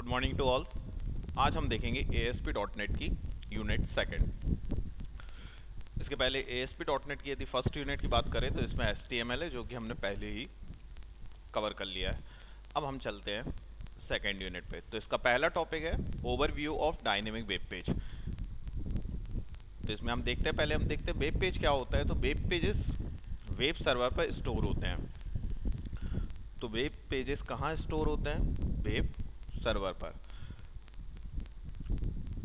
Good morning to all. आज हम देखेंगे ASP.NET की यूनिट सेकंड। इसके पहले ASP.NET की यदि फर्स्ट यूनिट की बात करें तो इसमें HTML है, जो कि हमने पहले ही कवर कर लिया है। अब हम चलते हैं सेकंड यूनिट पे। तो इसका पहला टॉपिक है overview of dynamic web page. तो इसमें हम देखते हैं, पहले हम देखते हैं वेब पेज क्या होता है। तो वेब पेजेस वेब सर्वर पर स्टोर होते हैं। तो वेब पेजेस कहाँ स्टोर होते हैं? वेब सर्वर पर,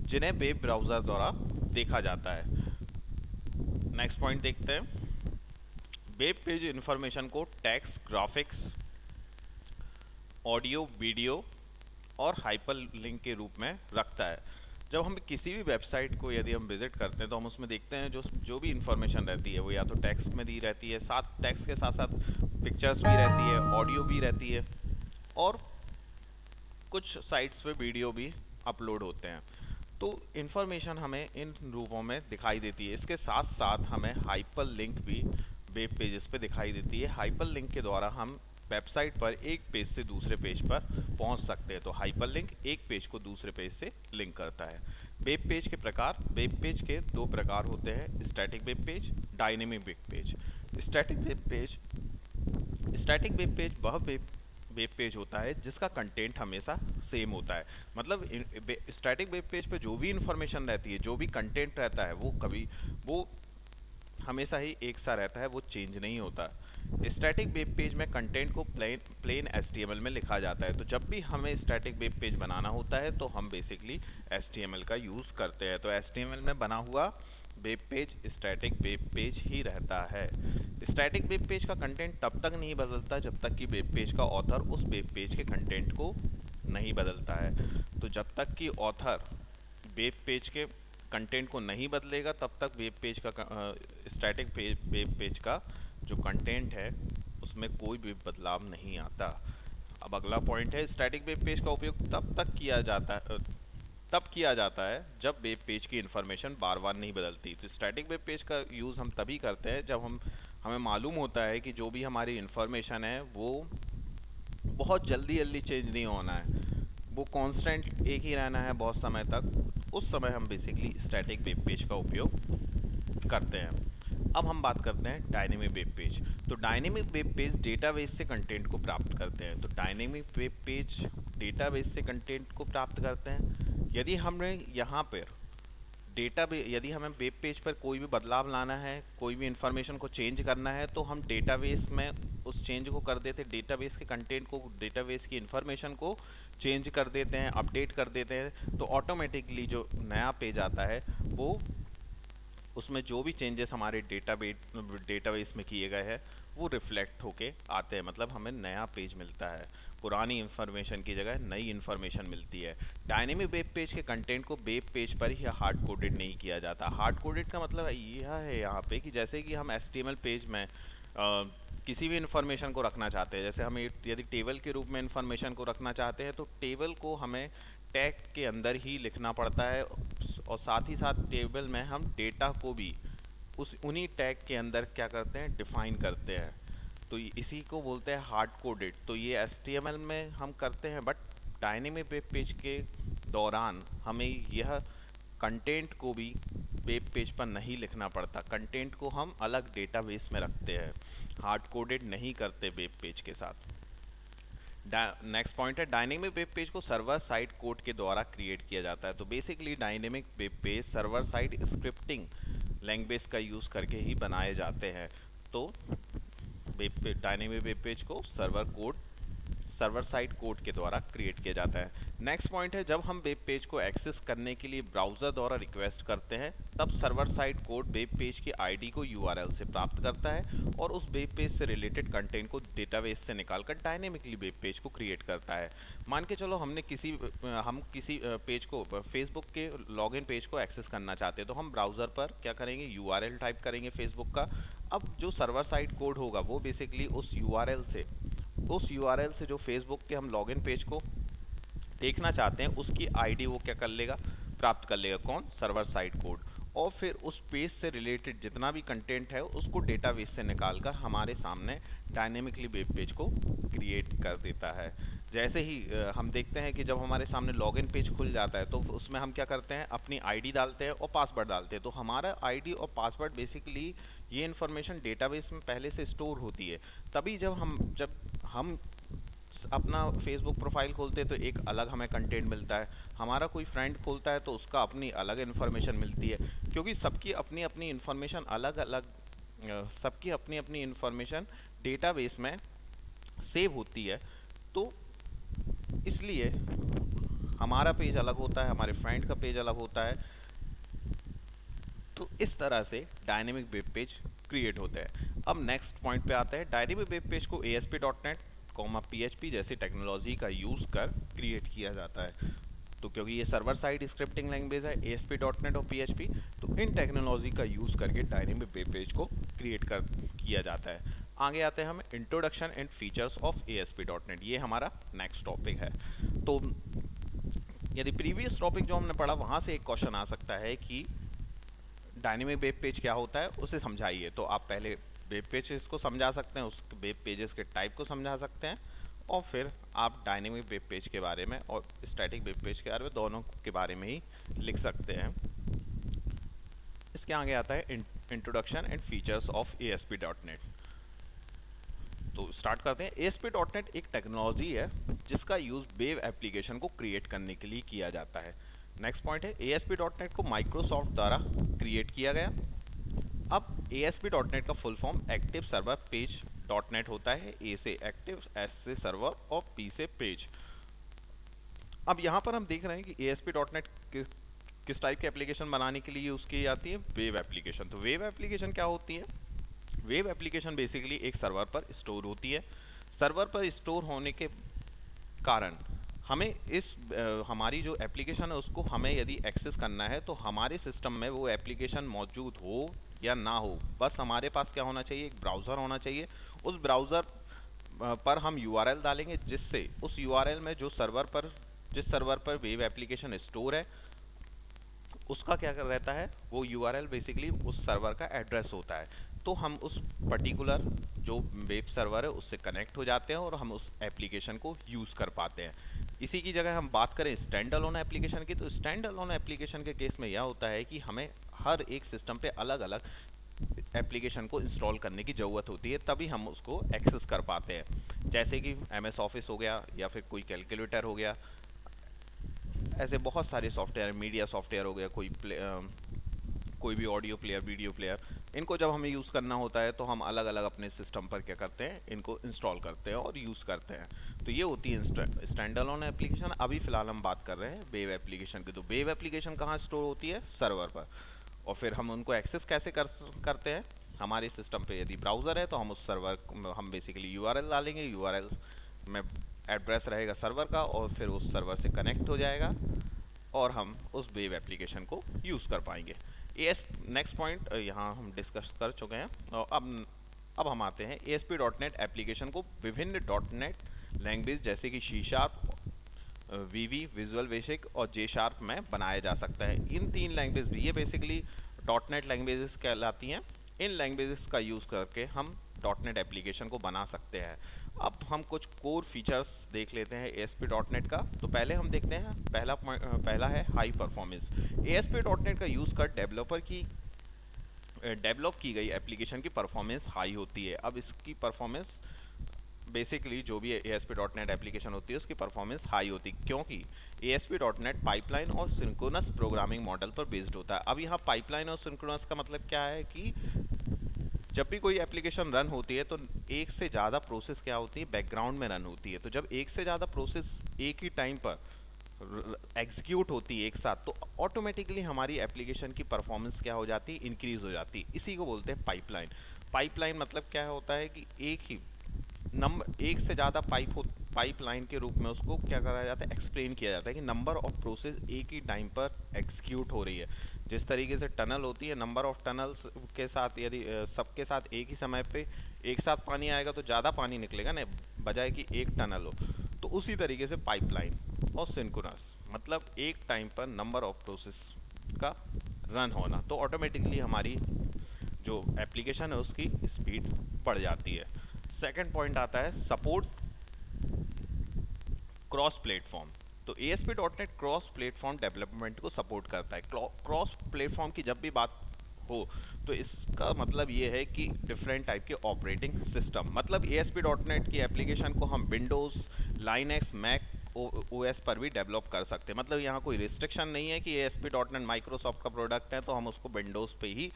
जिन्हें वेब ब्राउज़र द्वारा देखा जाता है। नेक्स्ट पॉइंट देखते हैं। वेब पेज इंफॉर्मेशन को टेक्स्ट, ग्राफिक्स, ऑडियो, वीडियो और हाइपरलिंक के रूप में रखता है। जब हम किसी भी वेबसाइट को यदि हम विजिट करते हैं तो हम उसमें देखते हैं जो भी इंफॉर्मेशन रहती है वो या तो टेक्स्ट में दी रहती है, साथ टेक्स्ट के साथ साथ पिक्चर्स भी रहती है, ऑडियो भी रहती है और कुछ साइट्स पे वीडियो भी अपलोड होते हैं। तो इन्फॉर्मेशन हमें इन रूपों में दिखाई देती है। इसके साथ साथ हमें हाइपर लिंक भी वेब पेजेस पे दिखाई देती है। हाइपर लिंक के द्वारा हम वेबसाइट पर एक पेज से दूसरे पेज पर पहुंच सकते हैं। तो हाइपर लिंक एक पेज को दूसरे पेज से लिंक करता है। वेब पेज के प्रकार, वेब पेज के दो प्रकार होते हैं, static web page, dynamic web page. Static web page वह वेब पेज होता है जिसका कंटेंट हमेशा सेम होता है। मतलब स्टैटिक वेब पेज पे जो भी इंफॉर्मेशन रहती है, जो भी कंटेंट रहता है, वो हमेशा ही एक सा रहता है, वो चेंज नहीं होता। स्टैटिक वेब पेज में कंटेंट को प्लेन HTML में लिखा जाता है। तो जब भी हमें स्टैटिक वेब पेज बनाना होता है तो हम बेसिकली HTML का यूज़ करते हैं। तो HTML में बना हुआ web page static web page ही रहता है। स्टैटिक वेब पेज का कंटेंट तब तक नहीं बदलता जब तक कि वेब पेज का ऑथर उस वेब पेज के कंटेंट को नहीं बदलता है। तो जब तक कि ऑथर वेब पेज के कंटेंट को नहीं बदलेगा तब तक वेब पेज का स्टैटिक वेब पेज का जो कंटेंट है उसमें कोई भी बदलाव नहीं आता। अब अगला पॉइंट है, स्टैटिक वेब पेज का उपयोग तब किया जाता है जब वेब पेज की इन्फॉर्मेशन बार बार नहीं बदलती। तो स्टैटिक वेब पेज का यूज़ हम तभी करते हैं जब हमें मालूम होता है कि जो भी हमारी इन्फॉर्मेशन है वो बहुत जल्दी चेंज नहीं होना है, वो कांस्टेंट एक ही रहना है बहुत समय तक। उस समय हम बेसिकली स्टैटिक वेब पेज का उपयोग करते हैं। अब हम बात करते हैं डायनेमिक वेब पेज। तो डायनेमिक वेब पेज डेटाबेस से कंटेंट को प्राप्त करते हैं। तो डायनेमिक वेब पेज डेटाबेस से कंटेंट को प्राप्त करते हैं। यदि यदि हमें वेब पेज पर कोई भी बदलाव लाना है, कोई भी इंफॉर्मेशन को चेंज करना है, तो हम डेटाबेस में उस चेंज को कर देते हैं। डेटाबेस के कंटेंट को, डेटाबेस की इंफॉर्मेशन को चेंज कर देते हैं, अपडेट कर देते हैं। तो ऑटोमेटिकली जो नया पेज आता है वो उसमें जो भी चेंजेस हमारे डेटाबेस में किए गए हैं वो रिफ्लेक्ट होके आते हैं। मतलब हमें नया पेज मिलता है, पुरानी इन्फॉर्मेशन की जगह नई इन्फॉर्मेशन मिलती है। डायनेमिक वेब पेज के कंटेंट को वेब पेज पर ही हार्ड कोडेड नहीं किया जाता। हार्ड कोडेड का मतलब यह है यहाँ पे कि जैसे कि हम HTML पेज में किसी भी इन्फॉर्मेशन को रखना चाहते हैं, जैसे हम यदि टेबल के रूप में इन्फॉर्मेशन को रखना चाहते हैं तो टेबल को हमें टैग के अंदर ही लिखना पड़ता है और साथ ही साथ टेबल में हम डेटा को भी उन्हीं टैग के अंदर क्या करते हैं, डिफाइन करते हैं। तो इसी को बोलते हैं हार्ड कोडेड। तो ये HTML में हम करते हैं, बट डायनेमिक वेब पेज के दौरान हमें यह कंटेंट को भी वेब पेज पर नहीं लिखना पड़ता। कंटेंट को हम अलग डेटाबेस में रखते हैं, हार्ड कोडेड नहीं करते वेब पेज के साथ। नेक्स्ट पॉइंट है, डायनेमिक वेब पेज को सर्वर साइड कोड के द्वारा क्रिएट किया जाता है। तो basically dynamic web page server side scripting language का यूज़ करके ही बनाए जाते हैं। तो डायनेमिक वेब पेज को सर्वर साइड कोड के द्वारा क्रिएट किया जाता है। नेक्स्ट पॉइंट है, जब हम वेब पेज को एक्सेस करने के लिए ब्राउज़र द्वारा रिक्वेस्ट करते हैं तब server side code web page की आईडी को URL से प्राप्त करता है और उस वेब पेज से रिलेटेड कंटेंट को डेटाबेस से निकालकर डायनेमिकली वेब पेज को क्रिएट करता है। मान के चलो हम किसी पेज को, फेसबुक के लॉगिन पेज को एक्सेस करना चाहते हैं, तो हम ब्राउज़र पर क्या करेंगे, URL टाइप करेंगे फेसबुक का। अब जो सर्वर साइड कोड होगा वो बेसिकली उस URL से जो फेसबुक के हम लॉगिन पेज को देखना चाहते हैं उसकी आईडी वो क्या कर लेगा, प्राप्त कर लेगा। कौन? Server side code. और फिर उस पेज से रिलेटेड जितना भी कंटेंट है उसको डेटाबेस से निकालकर हमारे सामने डायनेमिकली वेब पेज को क्रिएट कर देता है। जैसे ही हम देखते हैं कि जब हमारे सामने लॉगिन पेज खुल जाता है तो उसमें हम क्या करते हैं, अपनी आईडी डालते हैं और पासवर्ड डालते हैं। तो हमारा आईडी और पासवर्ड बेसिकली ये इन्फॉर्मेशन डेटाबेस में पहले से स्टोर होती है। तभी जब हम अपना फेसबुक प्रोफाइल खोलते हैं तो एक अलग हमें कंटेंट मिलता है, हमारा कोई फ्रेंड खोलता है तो उसका अपनी अलग इन्फॉर्मेशन मिलती है, क्योंकि सबकी अपनी अपनी इन्फॉर्मेशन अलग अलग, सबकी अपनी अपनी इन्फॉर्मेशन डेटाबेस में सेव होती है। तो इसलिए हमारा पेज अलग होता है, हमारे फ्रेंड का पेज अलग होता है। तो इस तरह से डायनेमिक वेब पेज क्रिएट होता है। अब नेक्स्ट पॉइंट पे आते हैं। डायनेमिक वेब पेज को ASP.NET PHP जैसी टेक्नोलॉजी का यूज़ कर क्रिएट किया जाता है। तो क्योंकि ये सर्वर साइड स्क्रिप्टिंग लैंग्वेज है ASP.NET और PHP, तो इन टेक्नोलॉजी का यूज़ करके डायनेमिक वेब पेज को क्रिएट किया जाता है। आगे आते हैं हम introduction and features of ASP.NET। ये हमारा नेक्स्ट टॉपिक है। तो यदि प्रीवियस टॉपिक जो हमने पढ़ा वहाँ से एक क्वेश्चन आ सकता है कि डायनेमिक वेब पेज क्या होता है, उसे समझाइए। तो आप पहले वेब पेजेस को समझा सकते हैं, उस वेब पेजेस के टाइप को समझा सकते हैं, और फिर आप डायनेमिक वेब पेज के बारे में और स्टैटिक वेब पेज के बारे में, दोनों के बारे में ही लिख सकते हैं। इसके आगे आता है introduction and features of ASP.NET। तो स्टार्ट करते हैं। ASP.NET एक टेक्नोलॉजी है जिसका यूज़ वेब एप्लीकेशन को क्रिएट करने के लिए किया जाता है। नेक्स्ट पॉइंट है ASP.NET को माइक्रोसॉफ्ट द्वारा क्रिएट किया गया। अब ASP.NET का full form active server page .NET होता है। A से एक्टिव, S से सर्वर और P से पेज। अब यहाँ पर हम देख रहे हैं कि ASP.NET किस टाइप के एप्लीकेशन बनाने के लिए यूज़ की जाती है, वेब एप्लीकेशन। तो वेब एप्लीकेशन क्या होती है? वेब एप्लीकेशन बेसिकली एक सर्वर पर स्टोर होती है। सर्वर पर स्टोर होने के कारण हमें हमारी जो एप्लीकेशन है उसको हमें यदि एक्सेस करना है तो हमारे सिस्टम में वो एप्लीकेशन मौजूद हो या ना हो, बस हमारे पास क्या होना चाहिए, एक ब्राउज़र होना चाहिए। उस ब्राउज़र पर हम URL डालेंगे, जिससे उस URL में जिस सर्वर पर वेब एप्लीकेशन स्टोर है उसका क्या कर रहता है, वो URL बेसिकली उस सर्वर का एड्रेस होता है। तो हम उस पर्टिकुलर जो वेब सर्वर है उससे कनेक्ट हो जाते हैं और हम उस एप्लीकेशन को यूज़ कर पाते हैं। इसी की जगह हम बात करें स्टैंड अलोन एप्लीकेशन की, तो स्टैंड अलोन एप्लीकेशन के केस में यह होता है कि हमें हर एक सिस्टम पे अलग अलग एप्लीकेशन को इंस्टॉल करने की ज़रूरत होती है, तभी हम उसको एक्सेस कर पाते हैं। जैसे कि MS ऑफिस हो गया या फिर कोई कैलकुलेटर हो गया, ऐसे बहुत सारे सॉफ्टवेयर, मीडिया सॉफ्टवेयर हो गया, कोई भी ऑडियो प्लेयर, वीडियो प्लेयर, इनको जब हमें यूज़ करना होता है तो हम अलग अलग अपने सिस्टम पर क्या करते हैं, इनको इंस्टॉल करते हैं और यूज़ करते हैं। तो ये होती है स्टैंड अलोन एप्लीकेशन। अभी फ़िलहाल हम बात कर रहे हैं वेब एप्लीकेशन की। तो वेब एप्लीकेशन कहाँ स्टोर होती है, सर्वर पर, और फिर हम उनको एक्सेस कैसे करते हैं, हमारे सिस्टम पे यदि ब्राउज़र है तो हम उस सर्वर हम बेसिकली URL डालेंगे, URL में एड्रेस रहेगा सर्वर का, और फिर उस सर्वर से कनेक्ट हो जाएगा और हम उस वेब एप्लीकेशन को यूज़ कर पाएंगे। नेक्स्ट पॉइंट यहाँ हम डिस्कस कर चुके हैं, और अब हम आते हैं ASP.NET एप्लीकेशन को विभिन्न .NET लैंग्वेज जैसे कि C#, VB, विजुअल बेसिक और J# में बनाया जा सकता है। इन 3 लैंग्वेज भी ये बेसिकली .NET लैंग्वेजेस कहलाती हैं। इन लैंग्वेजेस का यूज़ करके हम .NET एप्लीकेशन को बना सकते हैं। अब हम कुछ कोर फीचर्स देख लेते हैं ASP.NET का। तो पहले हम देखते हैं पहला है हाई परफॉर्मेंस। ASP.NET का यूज़ कर डेवलप की गई एप्लीकेशन की परफॉर्मेंस हाई होती है। अब इसकी परफॉर्मेंस बेसिकली जो भी ASP.NEट एप्लीकेशन होती है उसकी परफॉर्मेंस हाई होती है, क्योंकि ASP.NEट पाइपलाइन और सिंक्रोनस प्रोग्रामिंग मॉडल पर बेस्ड होता है। अब यहाँ पाइपलाइन और सिंक्रोनस का मतलब क्या है कि जब भी कोई एप्लीकेशन रन होती है तो एक से ज़्यादा प्रोसेस क्या होती है, बैकग्राउंड में रन होती है। तो जब एक से ज़्यादा प्रोसेस एक ही टाइम पर एग्जीक्यूट होती है एक साथ, तो ऑटोमेटिकली हमारी एप्लीकेशन की परफॉर्मेंस क्या हो जाती है, इंक्रीज हो जाती है। इसी को बोलते हैं पाइपलाइन। पाइपलाइन मतलब क्या होता है कि एक से ज़्यादा पाइपलाइन के रूप में उसको क्या करा जाता है, एक्सप्लेन किया जाता है कि नंबर ऑफ प्रोसेस एक ही टाइम पर एग्जीक्यूट हो रही है। जिस तरीके से टनल होती है, नंबर ऑफ टनल्स के साथ यदि सबके साथ एक ही समय पे एक साथ पानी आएगा तो ज़्यादा पानी निकलेगा ना, बजाय कि एक टनल हो। तो उसी तरीके से पाइपलाइन और सिंक्रोनस मतलब एक टाइम पर नंबर ऑफ प्रोसेस का रन होना, तो ऑटोमेटिकली हमारी जो एप्लीकेशन है उसकी स्पीड बढ़ जाती है। सेकंड पॉइंट आता है सपोर्ट क्रॉस प्लेटफॉर्म। तो ASP.NET क्रॉस प्लेटफॉर्म डेवलपमेंट को सपोर्ट करता है। क्रॉस प्लेटफॉर्म की जब भी बात हो तो इसका मतलब ये है कि डिफरेंट टाइप के ऑपरेटिंग सिस्टम, मतलब ASP.NET की एप्लीकेशन को हम विंडोज़, लाइनक्स, मैक OS पर भी डेवलप कर सकते हैं। मतलब यहाँ कोई रिस्ट्रिक्शन नहीं है कि ASP.NET माइक्रोसॉफ्ट का प्रोडक्ट है तो हम उसको विंडोज़ पे ही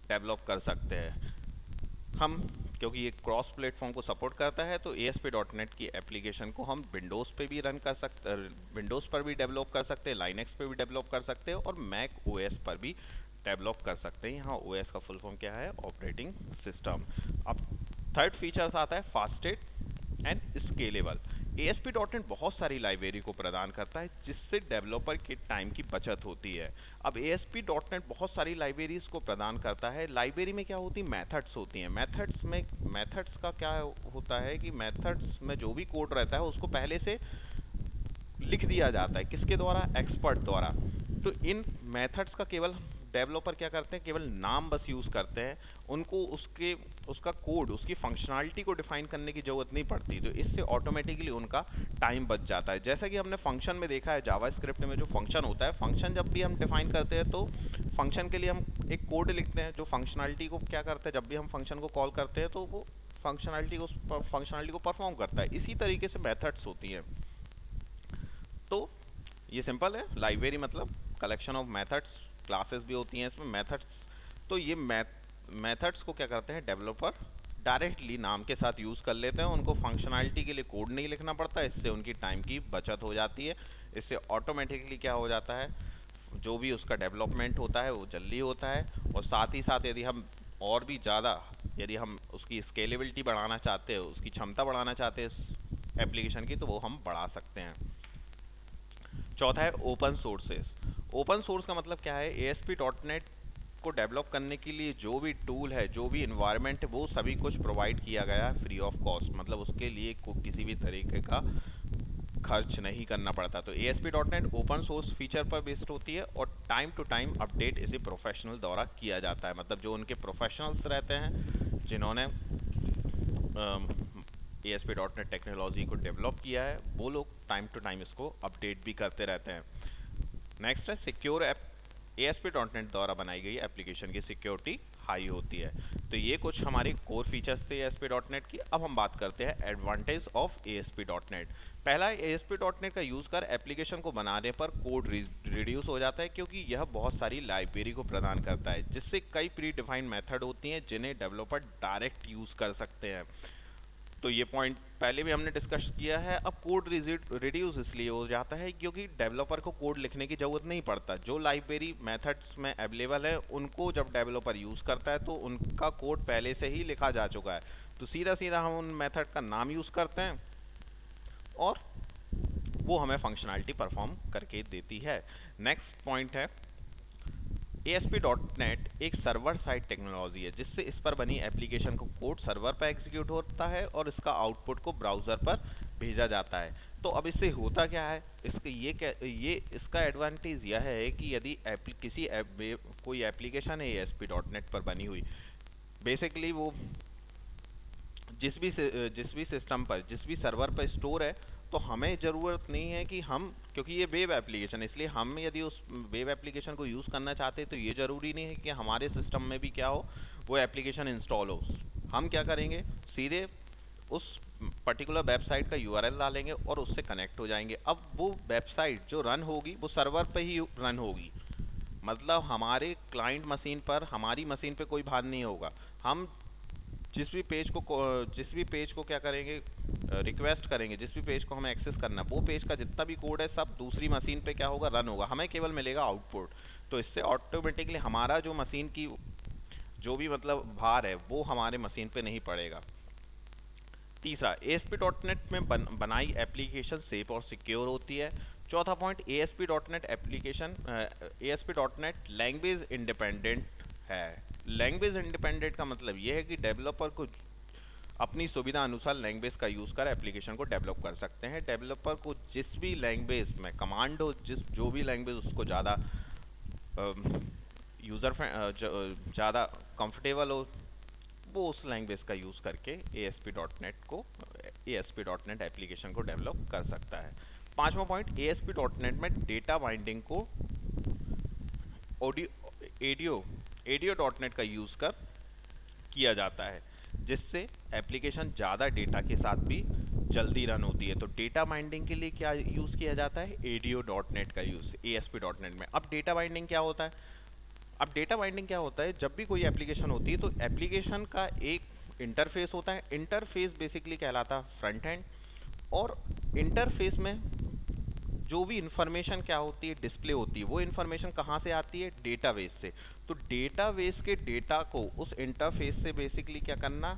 डेवलप कर सकते हैं। हम क्योंकि ये क्रॉस प्लेटफॉर्म को सपोर्ट करता है तो ASP.NET की एप्लीकेशन को हम विंडोज़ पे भी रन कर सकते, विंडोज़ पर भी डेवलप कर सकते हैं, लाइनक्स पे भी डेवलप कर सकते हैं और मैक OS पर भी डेवलप कर सकते हैं। यहाँ OS का फुल फॉर्म क्या है? Operating system. अब थर्ड फीचर्स आता है फास्टेड एंड स्केलेबल। ASP.NET बहुत सारी लाइब्रेरी को प्रदान करता है जिससे डेवलपर के टाइम की बचत होती है। अब ASP.NEट बहुत सारी लाइब्रेरीज को प्रदान करता है। लाइब्रेरी में क्या होती है? मेथड्स होती हैं। मेथड्स का क्या होता है कि मेथड्स में जो भी कोड रहता है उसको पहले से लिख दिया जाता है। किसके द्वारा? एक्सपर्ट द्वारा। तो इन मेथड्स का केवल डेवलपर क्या करते हैं? केवल नाम बस यूज़ करते हैं, उनको उसका कोड, उसकी फंक्शनैलिटी को डिफाइन करने की ज़रूरत नहीं पड़ती। तो इससे ऑटोमेटिकली उनका टाइम बच जाता है। जैसा कि हमने फंक्शन में देखा है, जावास्क्रिप्ट में जो फंक्शन होता है, फंक्शन जब भी हम डिफाइन करते हैं तो फंक्शन के लिए हम एक कोड लिखते हैं जो फंक्शनैलिटी को क्या करता है, जब भी हम फंक्शन को कॉल करते हैं तो वो फंक्शनैलिटी को परफॉर्म करता है। इसी तरीके से मेथड्स होती हैं। तो ये सिंपल है। लाइब्रेरी मतलब कलेक्शन ऑफ मेथड्स, क्लासेस भी होती हैं इसमें, मेथड्स। तो ये मेथड्स को क्या करते हैं? डेवलपर डायरेक्टली नाम के साथ यूज़ कर लेते हैं, उनको फंक्शनैलिटी के लिए कोड नहीं लिखना पड़ता। इससे उनकी टाइम की बचत हो जाती है। इससे ऑटोमेटिकली क्या हो जाता है? जो भी उसका डेवलपमेंट होता है वो जल्दी होता है। और साथ ही साथ यदि हम और भी ज़्यादा, यदि हम उसकी स्केलेबिलिटी बढ़ाना चाहते हैं, उसकी क्षमता बढ़ाना चाहते हैं इस एप्लीकेशन की, तो वो हम बढ़ा सकते हैं। चौथा है ओपन सोर्सेस। ओपन सोर्स का मतलब क्या है? ASP.NET को डेवलप करने के लिए जो भी टूल है, जो भी इन्वायरमेंट है, वो सभी कुछ प्रोवाइड किया गया है फ्री ऑफ कॉस्ट। मतलब उसके लिए किसी भी तरीके का खर्च नहीं करना पड़ता। तो ASP.NET ओपन सोर्स फीचर पर बेस्ड होती है और टाइम टू टाइम अपडेट इसे प्रोफेशनल द्वारा किया जाता है। मतलब जो उनके प्रोफेशनल्स रहते हैं जिन्होंने ASP.NET टेक्नोलॉजी को डेवलप किया है, वो लोग टाइम टू टाइम इसको अपडेट भी करते रहते हैं। नेक्स्ट है सिक्योर ऐप। ASP.NET द्वारा बनाई गई एप्लीकेशन की सिक्योरिटी हाई होती है। तो ये कुछ हमारे कोर फीचर्स थे ASP.NET की। अब हम बात करते हैं एडवांटेज ऑफ ASP.NET। पहला है ASP.NET का यूज़ कर एप्लीकेशन को बनाने पर कोड रिड्यूस हो जाता है, क्योंकि यह बहुत सारी लाइब्रेरी को प्रदान करता है जिससे कई प्री डिफाइंड मेथड होती हैं जिन्हें डेवलपर डायरेक्ट यूज़ कर सकते हैं। तो ये पॉइंट पहले भी हमने डिस्कस किया है। अब कोड रिड्यूस इसलिए हो जाता है क्योंकि डेवलपर को कोड लिखने की ज़रूरत नहीं पड़ता। जो लाइब्रेरी मेथड्स में अवेलेबल है उनको जब डेवलपर यूज़ करता है तो उनका कोड पहले से ही लिखा जा चुका है। तो सीधा सीधा हम उन मेथड का नाम यूज़ करते हैं और वो हमें फंक्शनैलिटी परफॉर्म करके देती है। नेक्स्ट पॉइंट है ASP.NET एक सर्वर साइड टेक्नोलॉजी है जिससे इस पर बनी एप्लीकेशन को कोड सर्वर पर एग्जीक्यूट होता है और इसका आउटपुट को ब्राउज़र पर भेजा जाता है। तो अब इससे होता क्या है? इसका एडवांटेज यह है कि यदि कोई एप्लीकेशन है ASP.NET पर बनी हुई, बेसिकली वो जिस भी सिस्टम पर, जिस भी सर्वर पर स्टोर है, तो हमें ज़रूरत नहीं है कि हम, क्योंकि ये वेब एप्लीकेशन है, इसलिए हम यदि उस वेब एप्लीकेशन को यूज़ करना चाहते हैं तो ये ज़रूरी नहीं है कि हमारे सिस्टम में भी क्या हो, वो एप्लीकेशन इंस्टॉल हो। हम क्या करेंगे? सीधे उस पर्टिकुलर वेबसाइट का URL डालेंगे और उससे कनेक्ट हो जाएंगे। अब वो वेबसाइट जो रन होगी वो सर्वर पर ही रन होगी। मतलब हमारे क्लाइंट मशीन पर, हमारी मशीन पे कोई भार नहीं होगा। हम जिस भी पेज को क्या करेंगे, रिक्वेस्ट करेंगे, जिस भी पेज को हमें एक्सेस करना है, वो पेज का जितना भी कोड है सब दूसरी मशीन पे क्या होगा? रन होगा। हमें केवल मिलेगा आउटपुट। तो इससे ऑटोमेटिकली हमारा जो मशीन की जो भी मतलब भार है वो हमारे मशीन पे नहीं पड़ेगा। तीसरा, ASP.NET में बनाई एप्लीकेशन सेफ और सिक्योर होती है। चौथा पॉइंट, ASP.NEट लैंग्वेज इंडिपेंडेंट है। लैंग्वेज इंडिपेंडेंट का मतलब ये है कि डेवलपर को अपनी सुविधा अनुसार लैंग्वेज का यूज़ कर एप्लीकेशन को डेवलप कर सकते हैं। डेवलपर को जिस भी लैंग्वेज में कमांड हो, जो भी लैंग्वेज उसको ज़्यादा ज़्यादा कंफर्टेबल हो, वो उस लैंग्वेज का यूज़ करके ASP.NET एप्लीकेशन को डेवलप कर सकता है। 5वां पॉइंट, ASP.NET में डेटा बाइंडिंग को ADO.NET का यूज़ कर किया जाता है, जिससे एप्लीकेशन ज़्यादा डेटा के साथ भी जल्दी रन होती है। तो डेटा बाइंडिंग के लिए क्या यूज़ किया जाता है? ADO.NET का यूज़ ASP.NET में। अब डेटा बाइंडिंग क्या होता है? जब भी कोई एप्लीकेशन होती है तो एप्लीकेशन का एक इंटरफेस होता है। इंटरफेस बेसिकली कहलाता है फ्रंट एंड, और इंटरफेस में जो भी इंफॉर्मेशन क्या होती है, डिस्प्ले होती है, वो इंफॉर्मेशन कहाँ से आती है? डेटाबेस से। तो डेटाबेस के डेटा को उस इंटरफेस से बेसिकली क्या करना?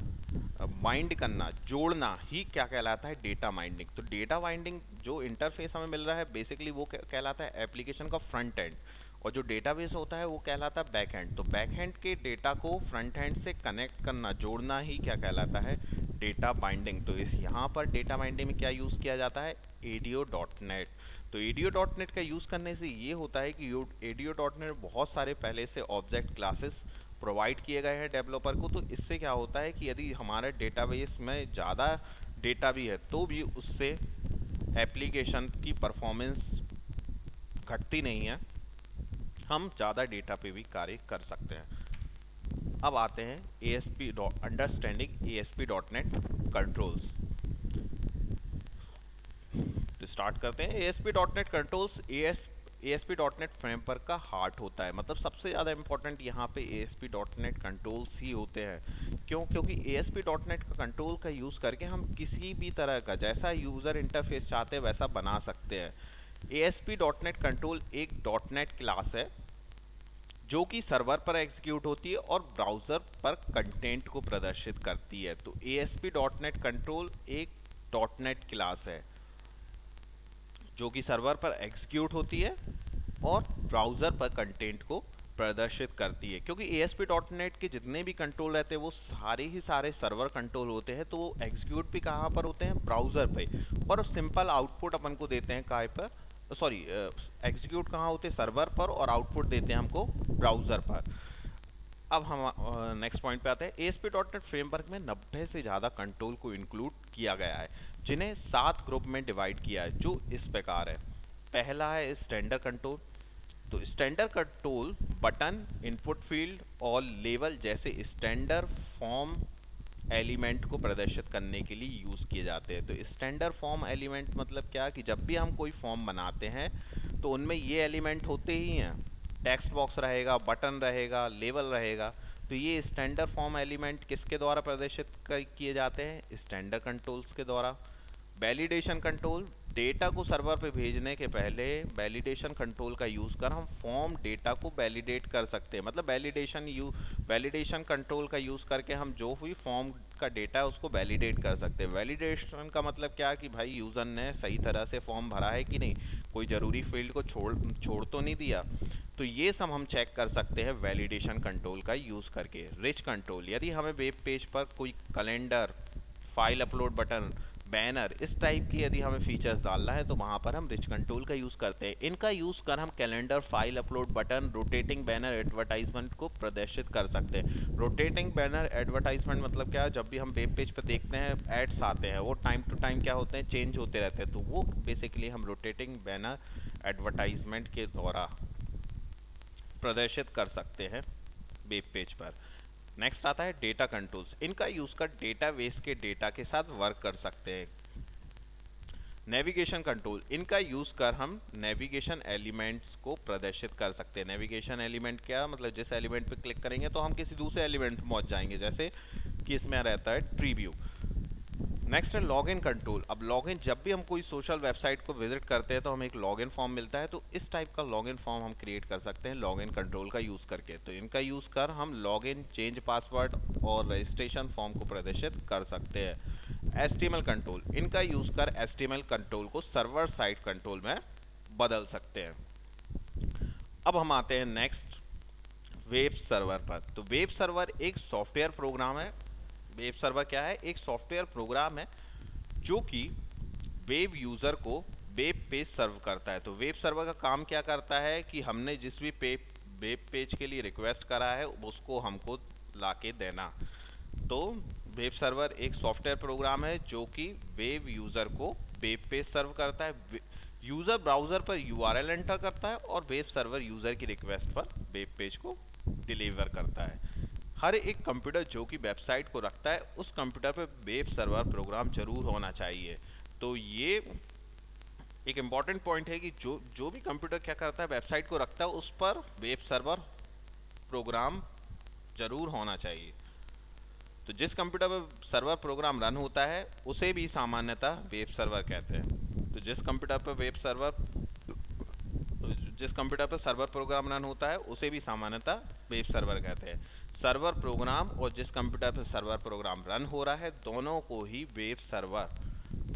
बाइंड करना, जोड़ना ही क्या कहलाता है? Data binding. तो डेटा बाइंडिंग जो इंटरफेस हमें मिल रहा है बेसिकली वो कहलाता है एप्लीकेशन का फ्रंट एंड, और जो डेटाबेस होता है वो कहलाता है बैक एंड। तो बैक एंड के डेटा को फ्रंट एंड से कनेक्ट करना, जोड़ना ही क्या कहलाता है? Data binding. तो इस यहाँ पर डेटा बाइंडिंग में क्या यूज़ किया जाता है? ADO.NET। तो ADO.NET का यूज़ करने से ये होता है कि ADO.NET बहुत सारे पहले से ऑब्जेक्ट क्लासेस प्रोवाइड किए गए हैं डेवलपर को। तो इससे क्या होता है कि यदि हमारे डेटाबेस में ज़्यादा डेटा भी है तो भी उससे एप्लीकेशन की परफॉर्मेंस घटती नहीं है, हम ज़्यादा डेटा पे भी कार्य कर सकते हैं। अब आते हैं अंडरस्टैंडिंग ASP.NET कंट्रोल्स। तो स्टार्ट करते हैं। ASP.NET कंट्रोल्स ASP.NET फ्रेमवर्क का हार्ट होता है। मतलब सबसे ज़्यादा इंपॉर्टेंट यहाँ पे ASP.NET कंट्रोल्स ही होते हैं। क्यों? क्योंकि ASP.NET का कंट्रोल का यूज़ करके हम किसी भी तरह का जैसा यूज़र इंटरफेस चाहते हैं वैसा बना सकते हैं। ASP.NET कंट्रोल एक .NET क्लास है जो कि सर्वर पर एग्जीक्यूट होती है और ब्राउज़र पर कंटेंट को प्रदर्शित करती है। तो ASP.NET कंट्रोल एक .NET क्लास है जो कि सर्वर पर एग्जीक्यूट होती है और ब्राउज़र पर कंटेंट को प्रदर्शित करती है। क्योंकि ASP.NET के जितने भी कंट्रोल रहते हैं वो सारे ही सारे सर्वर कंट्रोल होते हैं, तो वो एग्जीक्यूट भी कहाँ पर होते हैं? ब्राउज़र पे, और सिंपल आउटपुट अपन को देते हैं कहाँ पर? सॉरी, एग्जीक्यूट कहाँ होते हैं? सर्वर पर, और आउटपुट देते हैं हमको ब्राउज़र पर। अब हम नेक्स्ट पॉइंट पे आते हैं। ASP.NET फ्रेमवर्क में 90 से ज़्यादा कंट्रोल को इंक्लूड किया गया है, जिन्हें 7 ग्रुप में डिवाइड किया है, जो इस प्रकार है। पहला है स्टैंडर्ड कंट्रोल। तो standard control button, input field और लेवल जैसे स्टैंडर्ड फॉर्म एलिमेंट को प्रदर्शित करने के लिए यूज़ किए जाते हैं। तो स्टैंडर्ड फॉर्म एलिमेंट मतलब क्या? कि जब भी हम कोई फॉर्म बनाते हैं तो उनमें ये एलिमेंट होते ही हैं। टेक्स्ट बॉक्स रहेगा, बटन रहेगा, लेवल रहेगा। तो ये स्टैंडर्ड फॉर्म एलिमेंट किसके द्वारा प्रदर्शित किए जाते हैं? स्टैंडर्ड कंट्रोल्स के द्वारा। वैलिडेशन कंट्रोल, डेटा को सर्वर पे भेजने के पहले वैलिडेशन कंट्रोल का यूज़ कर हम फॉर्म डेटा को वैलिडेट कर सकते हैं। मतलब वैलिडेशन कंट्रोल का यूज़ करके हम जो भी फॉर्म का डेटा है उसको वैलिडेट कर सकते हैं। वैलिडेशन का मतलब क्या? कि भाई यूज़र ने सही तरह से फॉर्म भरा है कि नहीं, कोई ज़रूरी फील्ड को छोड़ तो नहीं दिया। तो ये सब हम चेक कर सकते हैं वैलिडेशन कंट्रोल का यूज़ करके। रिच कंट्रोल, यदि हमें वेब पेज पर कोई calendar, file upload button, banner, इस टाइप की यदि हमें फीचर्स डालना है तो वहाँ पर हम रिच कंट्रोल का यूज़ करते हैं। इनका यूज़ कर हम calendar, file upload button, rotating banner, advertisement को प्रदर्शित कर सकते हैं। रोटेटिंग बैनर, एडवर्टाइजमेंट मतलब क्या? जब भी हम वेब पेज पर देखते हैं एड्स आते हैं, वो टाइम टू टाइम क्या होते हैं? चेंज होते रहते हैं। तो वो बेसिकली हम रोटेटिंग बैनर एडवर्टाइजमेंट के द्वारा प्रदर्शित कर सकते हैं वेब पेज पर। नेक्स्ट आता है डेटा कंट्रोल्स। इनका यूज़ कर डेटाबेस के डेटा के साथ वर्क कर सकते हैं। नेविगेशन कंट्रोल, इनका यूज़ कर हम नेविगेशन एलिमेंट्स को प्रदर्शित कर सकते हैं। नेविगेशन एलिमेंट क्या? मतलब जिस एलिमेंट पर क्लिक करेंगे तो हम किसी दूसरे एलिमेंट पर पहुंच जाएंगे, जैसे कि इसमें रहता है ट्री व्यू। नेक्स्ट है लॉगिन कंट्रोल। अब लॉगिन, जब भी हम कोई सोशल वेबसाइट को विजिट करते हैं तो हमें एक लॉगिन फॉर्म मिलता है, तो इस टाइप का लॉगिन फॉर्म हम क्रिएट कर सकते हैं लॉगिन कंट्रोल का यूज़ करके। तो इनका यूज़ कर हम लॉगिन, चेंज पासवर्ड और रजिस्ट्रेशन फॉर्म को प्रदर्शित कर सकते हैं। HTML कंट्रोल, इनका यूज़ कर HTML कंट्रोल को सर्वर साइड कंट्रोल में बदल सकते हैं। अब हम आते हैं नेक्स्ट वेब सर्वर पर। तो वेब सर्वर एक सॉफ्टवेयर प्रोग्राम है। वेब सर्वर क्या है? एक सॉफ्टवेयर प्रोग्राम है जो कि वेब यूज़र को वेब पेज सर्व करता है। तो वेब सर्वर का काम क्या करता है कि हमने जिस भी वेब पेज के लिए रिक्वेस्ट करा है उसको हमको लाके देना। तो वेब सर्वर एक सॉफ्टवेयर प्रोग्राम है जो कि वेब यूज़र को वेब पेज सर्व करता है। यूज़र ब्राउज़र पर यूआरएल एंटर करता है और वेब सर्वर यूज़र की रिक्वेस्ट पर वेब पेज को डिलीवर करता है। हर एक कंप्यूटर जो कि वेबसाइट को रखता है उस कंप्यूटर पर वेब सर्वर प्रोग्राम जरूर होना चाहिए। तो ये एक इम्पॉर्टेंट पॉइंट है कि जो जो भी कंप्यूटर क्या करता है, वेबसाइट को रखता है, उस पर वेब सर्वर प्रोग्राम जरूर होना चाहिए। तो जिस कंप्यूटर पर सर्वर प्रोग्राम रन होता है उसे भी सामान्यतः वेब सर्वर कहते हैं। तो जिस कंप्यूटर पर सर्वर प्रोग्राम रन होता है उसे भी सामान्यतः वेब सर्वर कहते हैं। सर्वर प्रोग्राम और जिस कंप्यूटर पर सर्वर प्रोग्राम रन हो रहा है दोनों को ही वेब सर्वर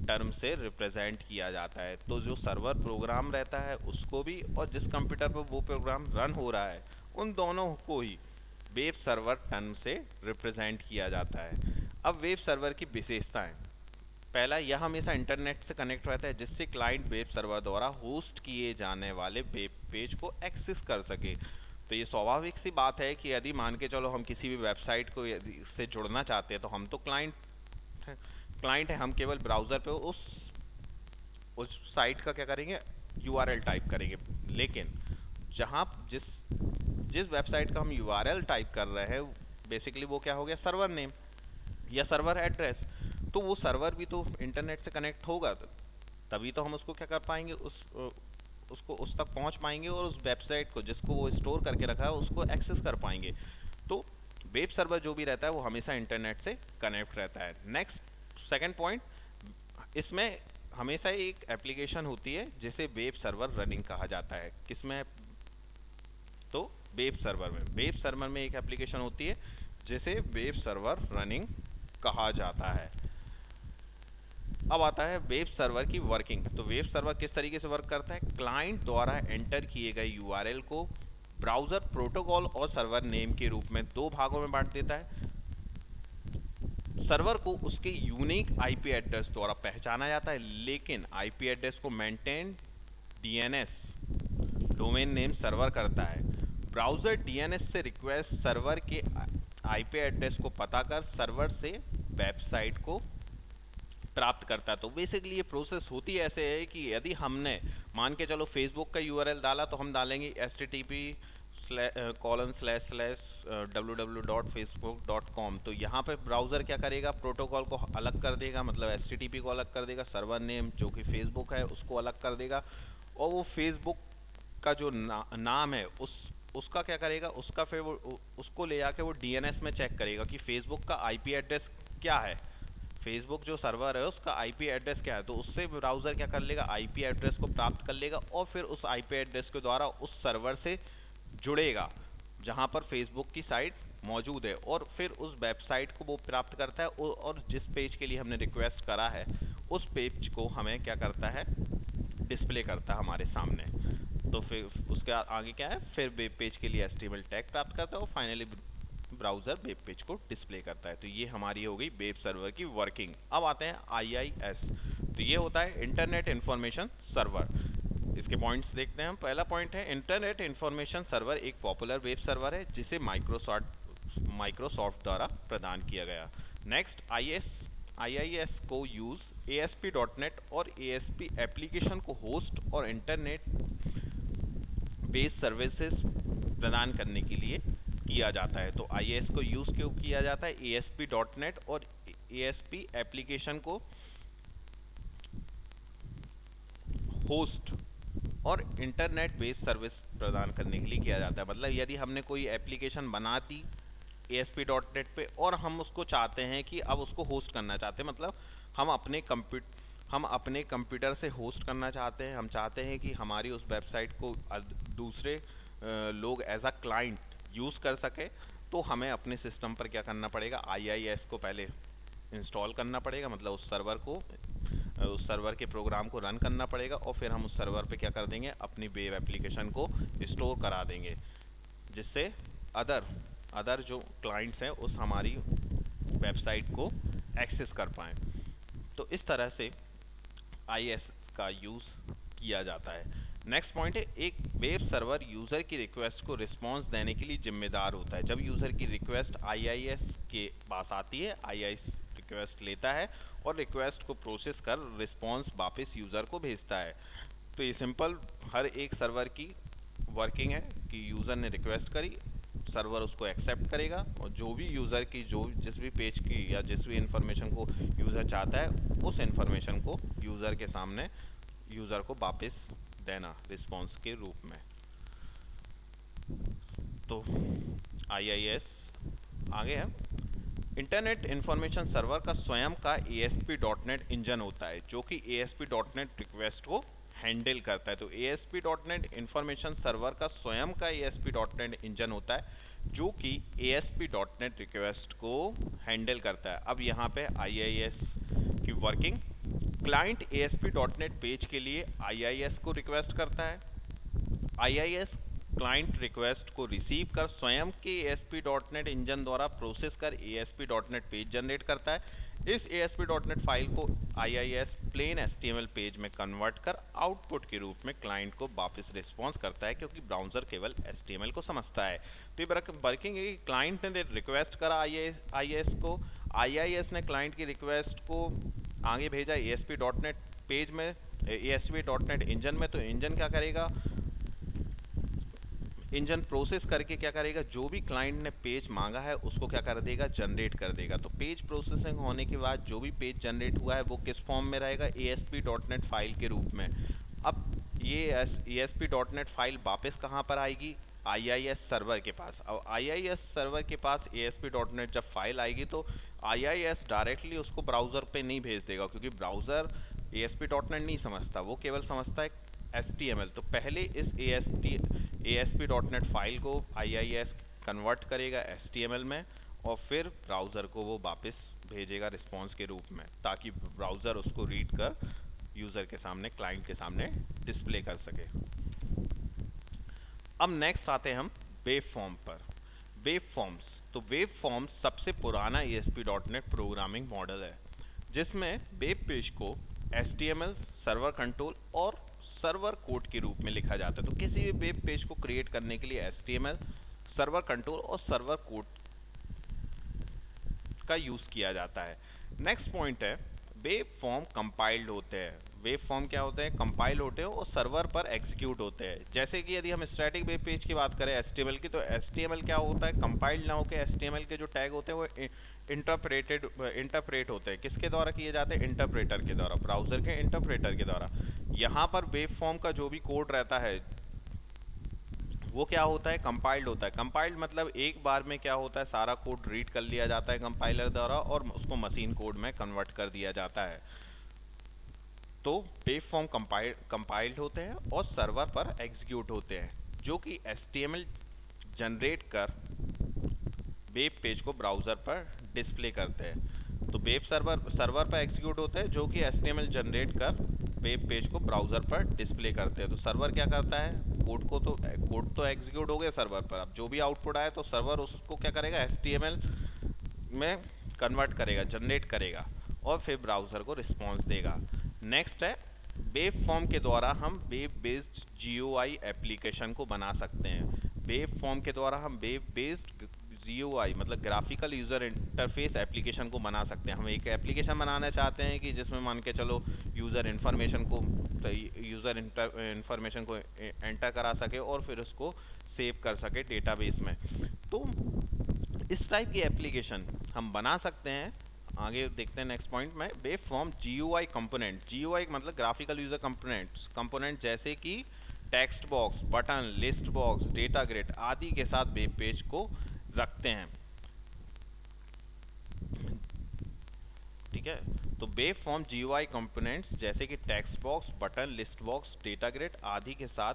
टर्म से रिप्रेजेंट किया जाता है। तो जो सर्वर प्रोग्राम रहता है उसको भी और जिस कंप्यूटर पर वो प्रोग्राम रन हो रहा है उन दोनों को ही वेब सर्वर टर्म से रिप्रेजेंट किया जाता है। अब वेब सर्वर की विशेषताएं, पहला, यह हमेशा इंटरनेट से कनेक्ट रहता है जिससे क्लाइंट वेब सर्वर द्वारा होस्ट किए जाने वाले वेब पेज को एक्सेस कर सके। तो ये स्वाभाविक सी बात है कि यदि मान के चलो हम किसी भी वेबसाइट को यदि इससे जुड़ना चाहते हैं तो हम तो क्लाइंट है, हम केवल ब्राउज़र पे उस साइट का क्या करेंगे, यूआरएल टाइप करेंगे। लेकिन जहाँ जिस वेबसाइट का हम यूआरएल टाइप कर रहे हैं बेसिकली वो क्या हो गया, सर्वर नेम या सर्वर एड्रेस। तो वो सर्वर भी तो इंटरनेट से कनेक्ट होगा तभी तो हम उसको क्या कर पाएंगे, उसको उस तक पहुंच पाएंगे और उस वेबसाइट को जिसको वो स्टोर करके रखा है उसको एक्सेस कर पाएंगे। तो वेब सर्वर जो भी रहता है वो हमेशा इंटरनेट से कनेक्ट रहता है। नेक्स्ट, सेकंड पॉइंट, इसमें हमेशा एक एप्लीकेशन होती है जिसे वेब सर्वर रनिंग कहा जाता है। किसमें, तो वेब सर्वर में एक एप्लीकेशन होती है जिसे वेब सर्वर रनिंग कहा जाता है। अब आता है वेब सर्वर की वर्किंग। तो वेब सर्वर किस तरीके से वर्क करता है, क्लाइंट द्वारा एंटर किए गए यूआरएल को ब्राउज़र प्रोटोकॉल और सर्वर नेम के रूप में दो भागों में बांट देता है। सर्वर को उसके यूनिक आईपी एड्रेस द्वारा पहचाना जाता है, लेकिन आईपी एड्रेस को maintain DNS domain name server करता है। ब्राउज़र डीएनएस से रिक्वेस्ट सर्वर के आईपी एड्रेस को पता कर सर्वर से वेबसाइट को प्राप्त करता है। तो बेसिकली ये प्रोसेस होती ऐसे है कि यदि हमने मान के चलो फेसबुक का यूआरएल डाला तो हम डालेंगे http://www.facebook.com। तो यहाँ पे ब्राउज़र क्या करेगा, प्रोटोकॉल को अलग कर देगा, मतलब http को अलग कर देगा, सर्वर नेम जो कि फेसबुक है उसको अलग कर देगा, और वो फेसबुक का जो नाम है उसका क्या करेगा, उसका फिर वो उसको ले जाके वो डीएनएस में चेक करेगा कि फेसबुक का आईपी एड्रेस क्या है, फेसबुक जो सर्वर है उसका आईपी एड्रेस क्या है। तो उससे ब्राउज़र क्या कर लेगा, आईपी एड्रेस को प्राप्त कर लेगा और फिर उस आईपी एड्रेस के द्वारा उस सर्वर से जुड़ेगा जहां पर फेसबुक की साइट मौजूद है, और फिर उस वेबसाइट को वो प्राप्त करता है और जिस पेज के लिए हमने रिक्वेस्ट करा है उस पेज को हमें क्या करता है, डिस्प्ले करता है हमारे सामने। तो फिर उसके आगे क्या है, फिर वेब पेज के लिए HTML टैग प्राप्त करता है और फाइनली ब्राउज़र वेब पेज को डिस्प्ले करता है। तो ये हमारी हो गई वेब सर्वर की वर्किंग। अब आते हैं IIS। तो ये होता है इंटरनेट इंफॉर्मेशन सर्वर। इसके पॉइंट्स देखते हैं हम। पहला पॉइंट है इंटरनेट इंफॉर्मेशन सर्वर एक पॉपुलर वेब सर्वर है जिसे माइक्रोसॉफ्ट द्वारा प्रदान किया गया। नेक्स्ट, IIS को यूज़ ASP.NET और ASP एप्लीकेशन को होस्ट और इंटरनेट बेस्ड सर्विसेज प्रदान करने के लिए किया जाता है। तो IIS को यूज़ क्यों किया जाता है, ASP.NET और ASP एप्लीकेशन को होस्ट और इंटरनेट बेस्ड सर्विस प्रदान करने के लिए किया जाता है। मतलब यदि हमने कोई एप्लीकेशन बना दी ASP.NET पे और हम उसको चाहते हैं कि अब उसको होस्ट करना चाहते हैं, मतलब हम अपने कंप्यूटर से होस्ट करना चाहते हैं, हम चाहते हैं कि हमारी उस वेबसाइट को दूसरे लोग एज अ क्लाइंट यूज़ कर सके, तो हमें अपने सिस्टम पर क्या करना पड़ेगा, IIS को पहले इंस्टॉल करना पड़ेगा, मतलब उस सर्वर के प्रोग्राम को रन करना पड़ेगा और फिर हम उस सर्वर पे क्या कर देंगे, अपनी वेब एप्लीकेशन को स्टोर करा देंगे, जिससे अदर जो क्लाइंट्स हैं उस हमारी वेबसाइट को एक्सेस कर पाएँ। तो इस तरह से IIS का यूज़ किया जाता है। नेक्स्ट पॉइंट है, एक वेब सर्वर यूज़र की रिक्वेस्ट को रिस्पॉन्स देने के लिए जिम्मेदार होता है। जब यूज़र की रिक्वेस्ट IIS के पास आती है, IIS रिक्वेस्ट लेता है और रिक्वेस्ट को प्रोसेस कर रिस्पॉन्स वापस यूज़र को भेजता है। तो तो ये सिंपल हर एक सर्वर की वर्किंग है कि यूज़र ने रिक्वेस्ट करी, सर्वर उसको एक्सेप्ट करेगा और जो भी यूज़र की जिस भी पेज की या जिस भी इंफॉर्मेशन को यूज़र चाहता है उस इंफॉर्मेशन को यूज़र के सामने यूज़र को वापस देना रिस्पॉन्स के रूप में। तो IIS आगे है। इंटरनेट इंफॉर्मेशन सर्वर का स्वयं का ASP.NET इंजन होता है जो कि ASP.NET रिक्वेस्ट को हैंडल करता है। तो ASP.NET इंफॉर्मेशन सर्वर का स्वयं का ASP.NEट इंजन होता है जो कि ASP.NET रिक्वेस्ट को हैंडल करता है। अब यहाँ पे IIS की वर्किंग, क्लाइंट ASP.NEट पेज के लिए IIS को रिक्वेस्ट करता है। IIS क्लाइंट रिक्वेस्ट को रिसीव कर स्वयं के ASP.NET इंजन द्वारा प्रोसेस कर ASP.NEट पेज जनरेट करता है। इस ASP.NEट फाइल को IIS प्लेन HTML पेज में कन्वर्ट कर आउटपुट के रूप में क्लाइंट को वापस रिस्पॉन्स करता है क्योंकि ब्राउज़र केवल HTML को समझता है। तो ये वर्किंग है कि क्लाइंट ने रिक्वेस्ट करा IIS को, IIS ने क्लाइंट की रिक्वेस्ट को आगे भेजा ASP.NEट पेज में, ASP.NEट इंजन में। तो इंजन क्या करेगा, इंजन प्रोसेस करके क्या करेगा, जो भी क्लाइंट ने पेज मांगा है उसको क्या कर देगा, जनरेट कर देगा। तो पेज प्रोसेसिंग होने के बाद जो भी पेज जनरेट हुआ है वो किस फॉर्म में रहेगा, ASP.NET फाइल के रूप में। अब ये ASP.NET फाइल वापस कहाँ पर आएगी, IIS सर्वर के पास। अब IIS सर्वर के पास ASP.NET जब फाइल आएगी तो IIS डायरेक्टली उसको ब्राउज़र पे नहीं भेज देगा क्योंकि ब्राउज़र ASP.NET नहीं समझता, वो केवल समझता है HTML। तो पहले इस ASP.NET फाइल को IIS कन्वर्ट करेगा HTML में और फिर ब्राउज़र को वो वापस भेजेगा रिस्पॉन्स के रूप में ताकि ब्राउज़र उसको रीड कर यूज़र के सामने, क्लाइंट के सामने डिस्प्ले कर सके। अब नेक्स्ट आते हैं हम वेब फॉर्म पर। वेब फॉर्म्स, तो वेब फॉर्म्स सबसे पुराना ASP.NET प्रोग्रामिंग मॉडल है जिसमें वेब पेज को HTML, सर्वर कंट्रोल और सर्वर कोड के रूप में लिखा जाता है। तो किसी भी वेब पेज को क्रिएट करने के लिए HTML, सर्वर कंट्रोल और सर्वर कोड का यूज़ किया जाता है। नेक्स्ट पॉइंट है, वेब फॉर्म कंपाइल्ड होते हैं। वेब फॉर्म क्या होते हैं, कंपाइल होते हैं और सर्वर पर एग्जीक्यूट होते हैं। जैसे कि यदि हम स्टैटिक वेब पेज की बात करें HTML की, तो HTML क्या होता है, कंपाइल्ड ना होकर HTML के जो टैग होते हैं वो इंटरप्रेट होते हैं। किसके द्वारा किए जाते हैं, इंटरप्रेटर के द्वारा, ब्राउज़र के इंटरप्रेटर के द्वारा। यहाँ पर वेब फॉर्म का जो भी कोड रहता है वो क्या होता है, कंपाइल्ड होता है। कंपाइल्ड मतलब एक बार में क्या होता है, सारा कोड रीड कर लिया जाता है कंपाइलर द्वारा और उसको मशीन कोड में कन्वर्ट कर दिया जाता है। तो वेब फॉर्म कंपाइल्ड होते हैं और सर्वर पर एग्जीक्यूट होते हैं जो कि HTML जनरेट कर वेब पेज को ब्राउज़र पर डिस्प्ले करते हैं। तो वेब सर्वर पर एग्जीक्यूट होते हैं जो कि HTML जनरेट कर वेब पेज को ब्राउज़र पर डिस्प्ले करते हैं। तो सर्वर क्या करता है, कोड तो एग्जीक्यूट हो गया सर्वर पर, अब जो भी आउटपुट आए तो सर्वर उसको क्या करेगा, HTML में कन्वर्ट करेगा, जनरेट करेगा और फिर ब्राउज़र को रिस्पॉन्स देगा। नेक्स्ट है, वेब फॉर्म के द्वारा हम वेब बेस्ड GUI एप्लीकेशन को बना सकते हैं। वेब फॉर्म के द्वारा हम वेब बेस्ड GUI मतलब ग्राफिकल यूज़र इंटरफेस एप्लीकेशन को बना सकते हैं। हम एक एप्लीकेशन बनाना चाहते हैं कि जिसमें मान के चलो यूज़र इन्फॉर्मेशन को एंटर करा सके और फिर उसको सेव कर सके डेटाबेस में। तो इस टाइप की एप्लीकेशन हम बना सकते हैं। आगे देखते हैं नेक्स्ट पॉइंट में, web form GUI component. GUI मतलब ग्राफिकल यूज़र कंपोनेंट जैसे कि text box, button, list box, data grid आदि के साथ वेब पेज को रखते हैं। ठीक है, तो वेब फॉर्म GUI कंपोनेंट्स जैसे कि text box, button, list box, data grid आदि के साथ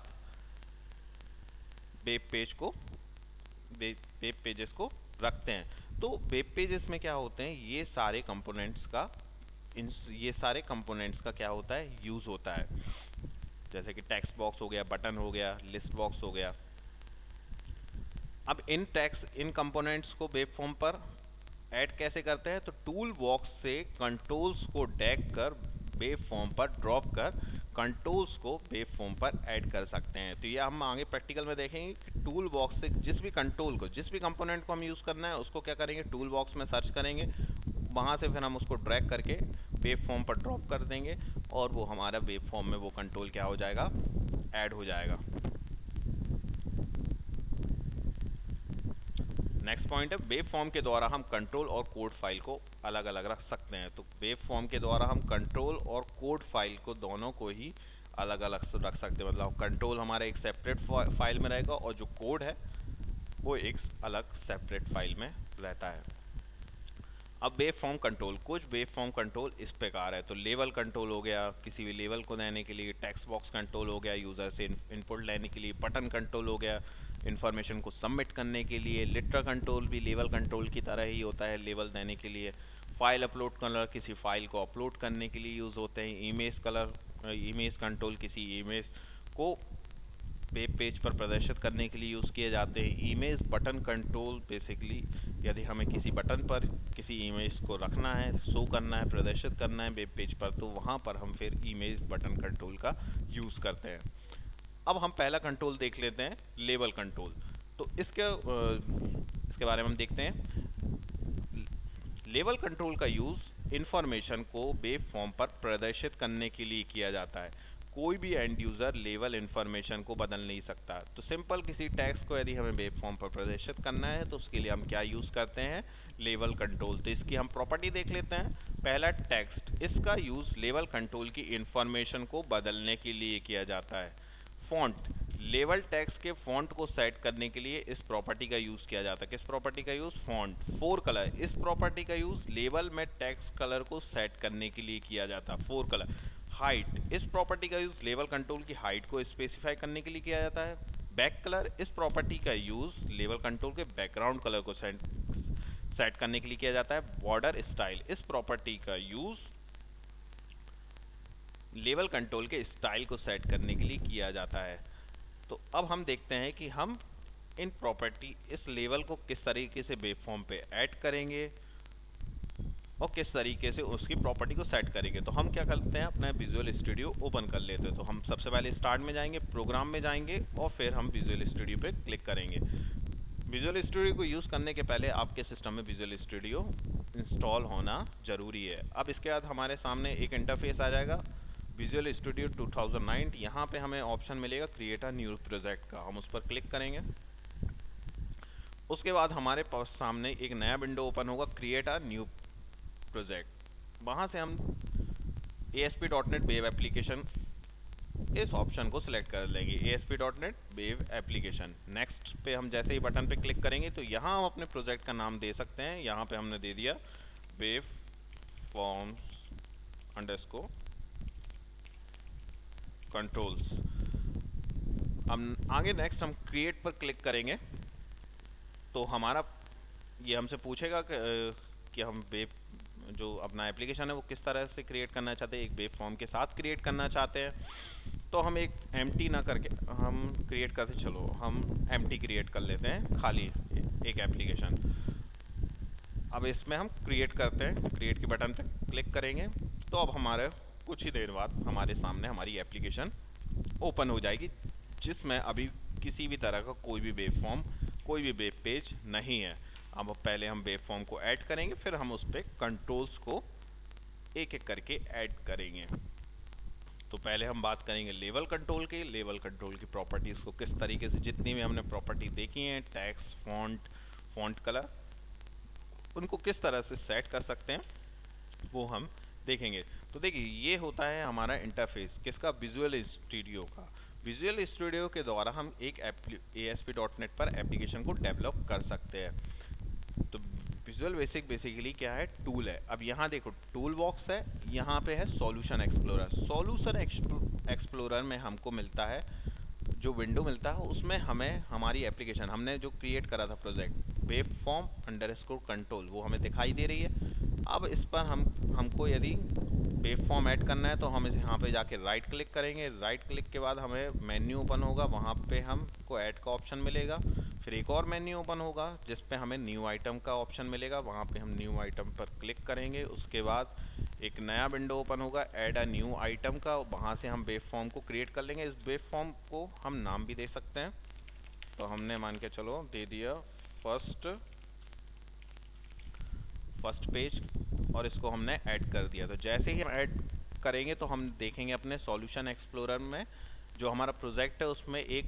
वेब पेजेस को रखते हैं। तो वेब पेजेस में क्या होते हैं, ये सारे कंपोनेंट्स का क्या होता है, यूज़ होता है। जैसे कि टेक्स्ट बॉक्स हो गया, बटन हो गया, लिस्ट बॉक्स हो गया। अब इन कंपोनेंट्स को वेब फॉर्म पर ऐड कैसे करते हैं, तो टूल बॉक्स से कंट्रोल्स को ड्रैग कर वेब फॉर्म पर ड्रॉप कर कंट्रोल्स को वेब फॉर्म पर ऐड कर सकते हैं। तो ये हम आगे प्रैक्टिकल में देखेंगे कि टूल बॉक्स से जिस भी कंपोनेंट को हम यूज़ करना है उसको क्या करेंगे, टूल बॉक्स में सर्च करेंगे, वहाँ से फिर हम उसको ड्रैग करके वेब फॉर्म पर ड्रॉप कर देंगे और वो हमारा वेब फॉर्म में वो कंट्रोल क्या हो जाएगा, ऐड हो जाएगा। नेक्स्ट पॉइंट है वेब फॉर्म के द्वारा हम कंट्रोल और कोड फाइल को अलग अलग रख सकते हैं। तो वेब फॉर्म के द्वारा हम कंट्रोल और कोड फाइल को दोनों को ही अलग अलग रख सकते हैं। मतलब कंट्रोल हमारा एक सेपरेट फाइल में रहेगा और जो कोड है वो एक अलग सेपरेट फाइल में रहता है। अब वेब फॉर्म कंट्रोल, कुछ वेब फॉर्म कंट्रोल इस प्रकार है। तो लेवल कंट्रोल हो गया, किसी भी लेवल को देने के लिए। टेक्स्ट बॉक्स कंट्रोल हो गया, यूज़र से इनपुट लेने के लिए। बटन कंट्रोल हो गया, इन्फॉर्मेशन को सबमिट करने के लिए। लिटरल कंट्रोल भी लेवल कंट्रोल की तरह ही होता है, लेवल देने के लिए। फाइल अपलोड कलर, किसी फाइल को अपलोड करने के लिए यूज़ होते हैं। इमेज कलर, इमेज कंट्रोल, किसी इमेज को वेब पेज पर प्रदर्शित करने के लिए यूज़ किए जाते हैं। इमेज बटन कंट्रोल बेसिकली यदि हमें किसी बटन पर किसी इमेज को रखना है, शो करना है, प्रदर्शित करना है वेब पेज पर, तो वहाँ पर हम फिर इमेज बटन कंट्रोल का यूज़ करते हैं। अब हम पहला कंट्रोल देख लेते हैं, लेवल कंट्रोल। तो इसके बारे में हम देखते हैं। लेवल कंट्रोल का यूज़ इंफॉर्मेशन को वेब फॉर्म पर प्रदर्शित करने के लिए किया जाता है। कोई भी एंड यूज़र लेवल इन्फॉर्मेशन को बदल नहीं सकता। तो सिंपल किसी टेक्स्ट को यदि हमें वेब फॉर्म पर प्रदर्शित करना है तो उसके लिए हम क्या यूज़ करते हैं, लेवल कंट्रोल। तो इसकी हम प्रॉपर्टी देख लेते हैं। पहला टेक्स्ट, इसका यूज़ लेवल कंट्रोल की इन्फॉर्मेशन को बदलने के लिए किया जाता है। फॉन्ट, लेवल टेक्स्ट के फॉन्ट को सेट करने के लिए इस प्रॉपर्टी का यूज़ किया जाता है। किस प्रॉपर्टी का यूज़, फॉन्ट। फोर कलर, इस प्रॉपर्टी का यूज़ लेवल में टेक्स्ट कलर को सेट करने के लिए किया जाता है। Four colour. हाइट, इस प्रॉपर्टी का यूज़ लेवल कंट्रोल की हाइट को स्पेसिफाई करने के लिए किया जाता है। बैक कलर, इस प्रॉपर्टी का यूज़ लेवल कंट्रोल के बैकग्राउंड कलर को सेट करने के लिए किया जाता है। बॉर्डर स्टाइल, इस प्रॉपर्टी का यूज़ लेवल कंट्रोल के स्टाइल को सेट करने के लिए किया जाता है। तो अब हम देखते हैं कि हम इन प्रॉपर्टी, इस लेवल को किस तरीके से वेब फॉर्म पे ऐड करेंगे और किस तरीके से उसकी प्रॉपर्टी को सेट करेंगे। तो हम क्या करते हैं, अपना विजुअल स्टूडियो ओपन कर लेते हैं। तो हम सबसे पहले स्टार्ट में जाएंगे, प्रोग्राम में जाएंगे और फिर हम विजुअल स्टूडियो पे क्लिक करेंगे। विजुअल स्टूडियो को यूज़ करने के पहले आपके सिस्टम में विजुअल स्टूडियो इंस्टॉल होना ज़रूरी है। अब इसके बाद हमारे सामने एक इंटरफेस आ जाएगा, विजुअल स्टूडियो 2009। यहाँ पे हमें ऑप्शन मिलेगा क्रिएट अ न्यू प्रोजेक्ट का, हम उस पर क्लिक करेंगे। उसके बाद हमारे पास सामने एक नया विंडो ओपन होगा, क्रिएट अ न्यू प्रोजेक्ट। वहाँ से हम ASP.NET वेब एप्लीकेशन इस ऑप्शन को सिलेक्ट कर लेंगे, ASP.NET वेब एप्लीकेशन। नेक्स्ट पे हम जैसे ही बटन पे क्लिक करेंगे तो यहाँ हम अपने प्रोजेक्ट का नाम दे सकते हैं। यहाँ पे हमने दे दिया वेब फॉर्म्स अंडरस्कोर कंट्रोल्स। हम आगे नेक्स्ट हम क्रिएट पर क्लिक करेंगे तो हमारा ये हमसे पूछेगा कि हम वेब जो अपना एप्लीकेशन है वो किस तरह से क्रिएट करना चाहते हैं। एक वेब फॉर्म के साथ क्रिएट करना चाहते हैं तो हम एक एम्प्टी ना करके हम क्रिएट करते, चलो हम एम्प्टी क्रिएट कर लेते हैं, खाली एक एप्लीकेशन। अब इसमें हम क्रिएट करते हैं, क्रिएट के बटन पे क्लिक करेंगे तो अब हमारे कुछ ही देर बाद हमारे सामने हमारी एप्लीकेशन ओपन हो जाएगी, जिसमें अभी किसी भी तरह का कोई भी वेब फॉर्म, कोई भी वेब पेज नहीं है। अब पहले हम वेब फॉर्म को ऐड करेंगे, फिर हम उस पर कंट्रोल्स को एक एक करके ऐड करेंगे। तो पहले हम बात करेंगे लेवल कंट्रोल की। लेवल कंट्रोल की प्रॉपर्टीज़ को किस तरीके से, जितनी भी हमने प्रॉपर्टी देखी हैं, टेक्स्ट, फॉन्ट कलर, उनको किस तरह से सेट कर सकते हैं वो हम देखेंगे। तो देखिए ये होता है हमारा इंटरफेस किसका, विजुअल स्टूडियो का। विजुअल स्टूडियो के द्वारा हम एक ASP.NET पर एप्लीकेशन को डेवलप कर सकते हैं। तो विजुअल बेसिकली क्या है, टूल है। अब यहाँ देखो टूल बॉक्स है, यहाँ पे है सॉल्यूशन एक्सप्लोरर। सॉल्यूशन एक्सप्लोरर में हमको मिलता है, जो विंडो मिलता है उसमें हमें हमारी एप्लीकेशन, हमने जो क्रिएट करा था project web form underscore control, वो हमें दिखाई दे रही है। अब इस पर हमको यदि वेब फॉर्म ऐड करना है तो हम इसे यहाँ पे जाके राइट क्लिक करेंगे। राइट क्लिक के बाद हमें मेन्यू ओपन होगा, वहाँ पे हमको ऐड का ऑप्शन मिलेगा। फिर एक और मेन्यू ओपन होगा जिस पे हमें न्यू आइटम का ऑप्शन मिलेगा, वहाँ पे हम न्यू आइटम पर क्लिक करेंगे। उसके बाद एक नया विंडो ओपन होगा ऐड अ न्यू आइटम का, वहाँ से हम वेब फॉर्म को क्रिएट कर लेंगे। इस वेब फॉर्म को हम नाम भी दे सकते हैं, तो हमने मान के चलो दे दिया फर्स्ट पेज और इसको हमने ऐड कर दिया। तो जैसे ही हम ऐड करेंगे तो हम देखेंगे अपने सॉल्यूशन एक्सप्लोरर में जो हमारा प्रोजेक्ट है उसमें एक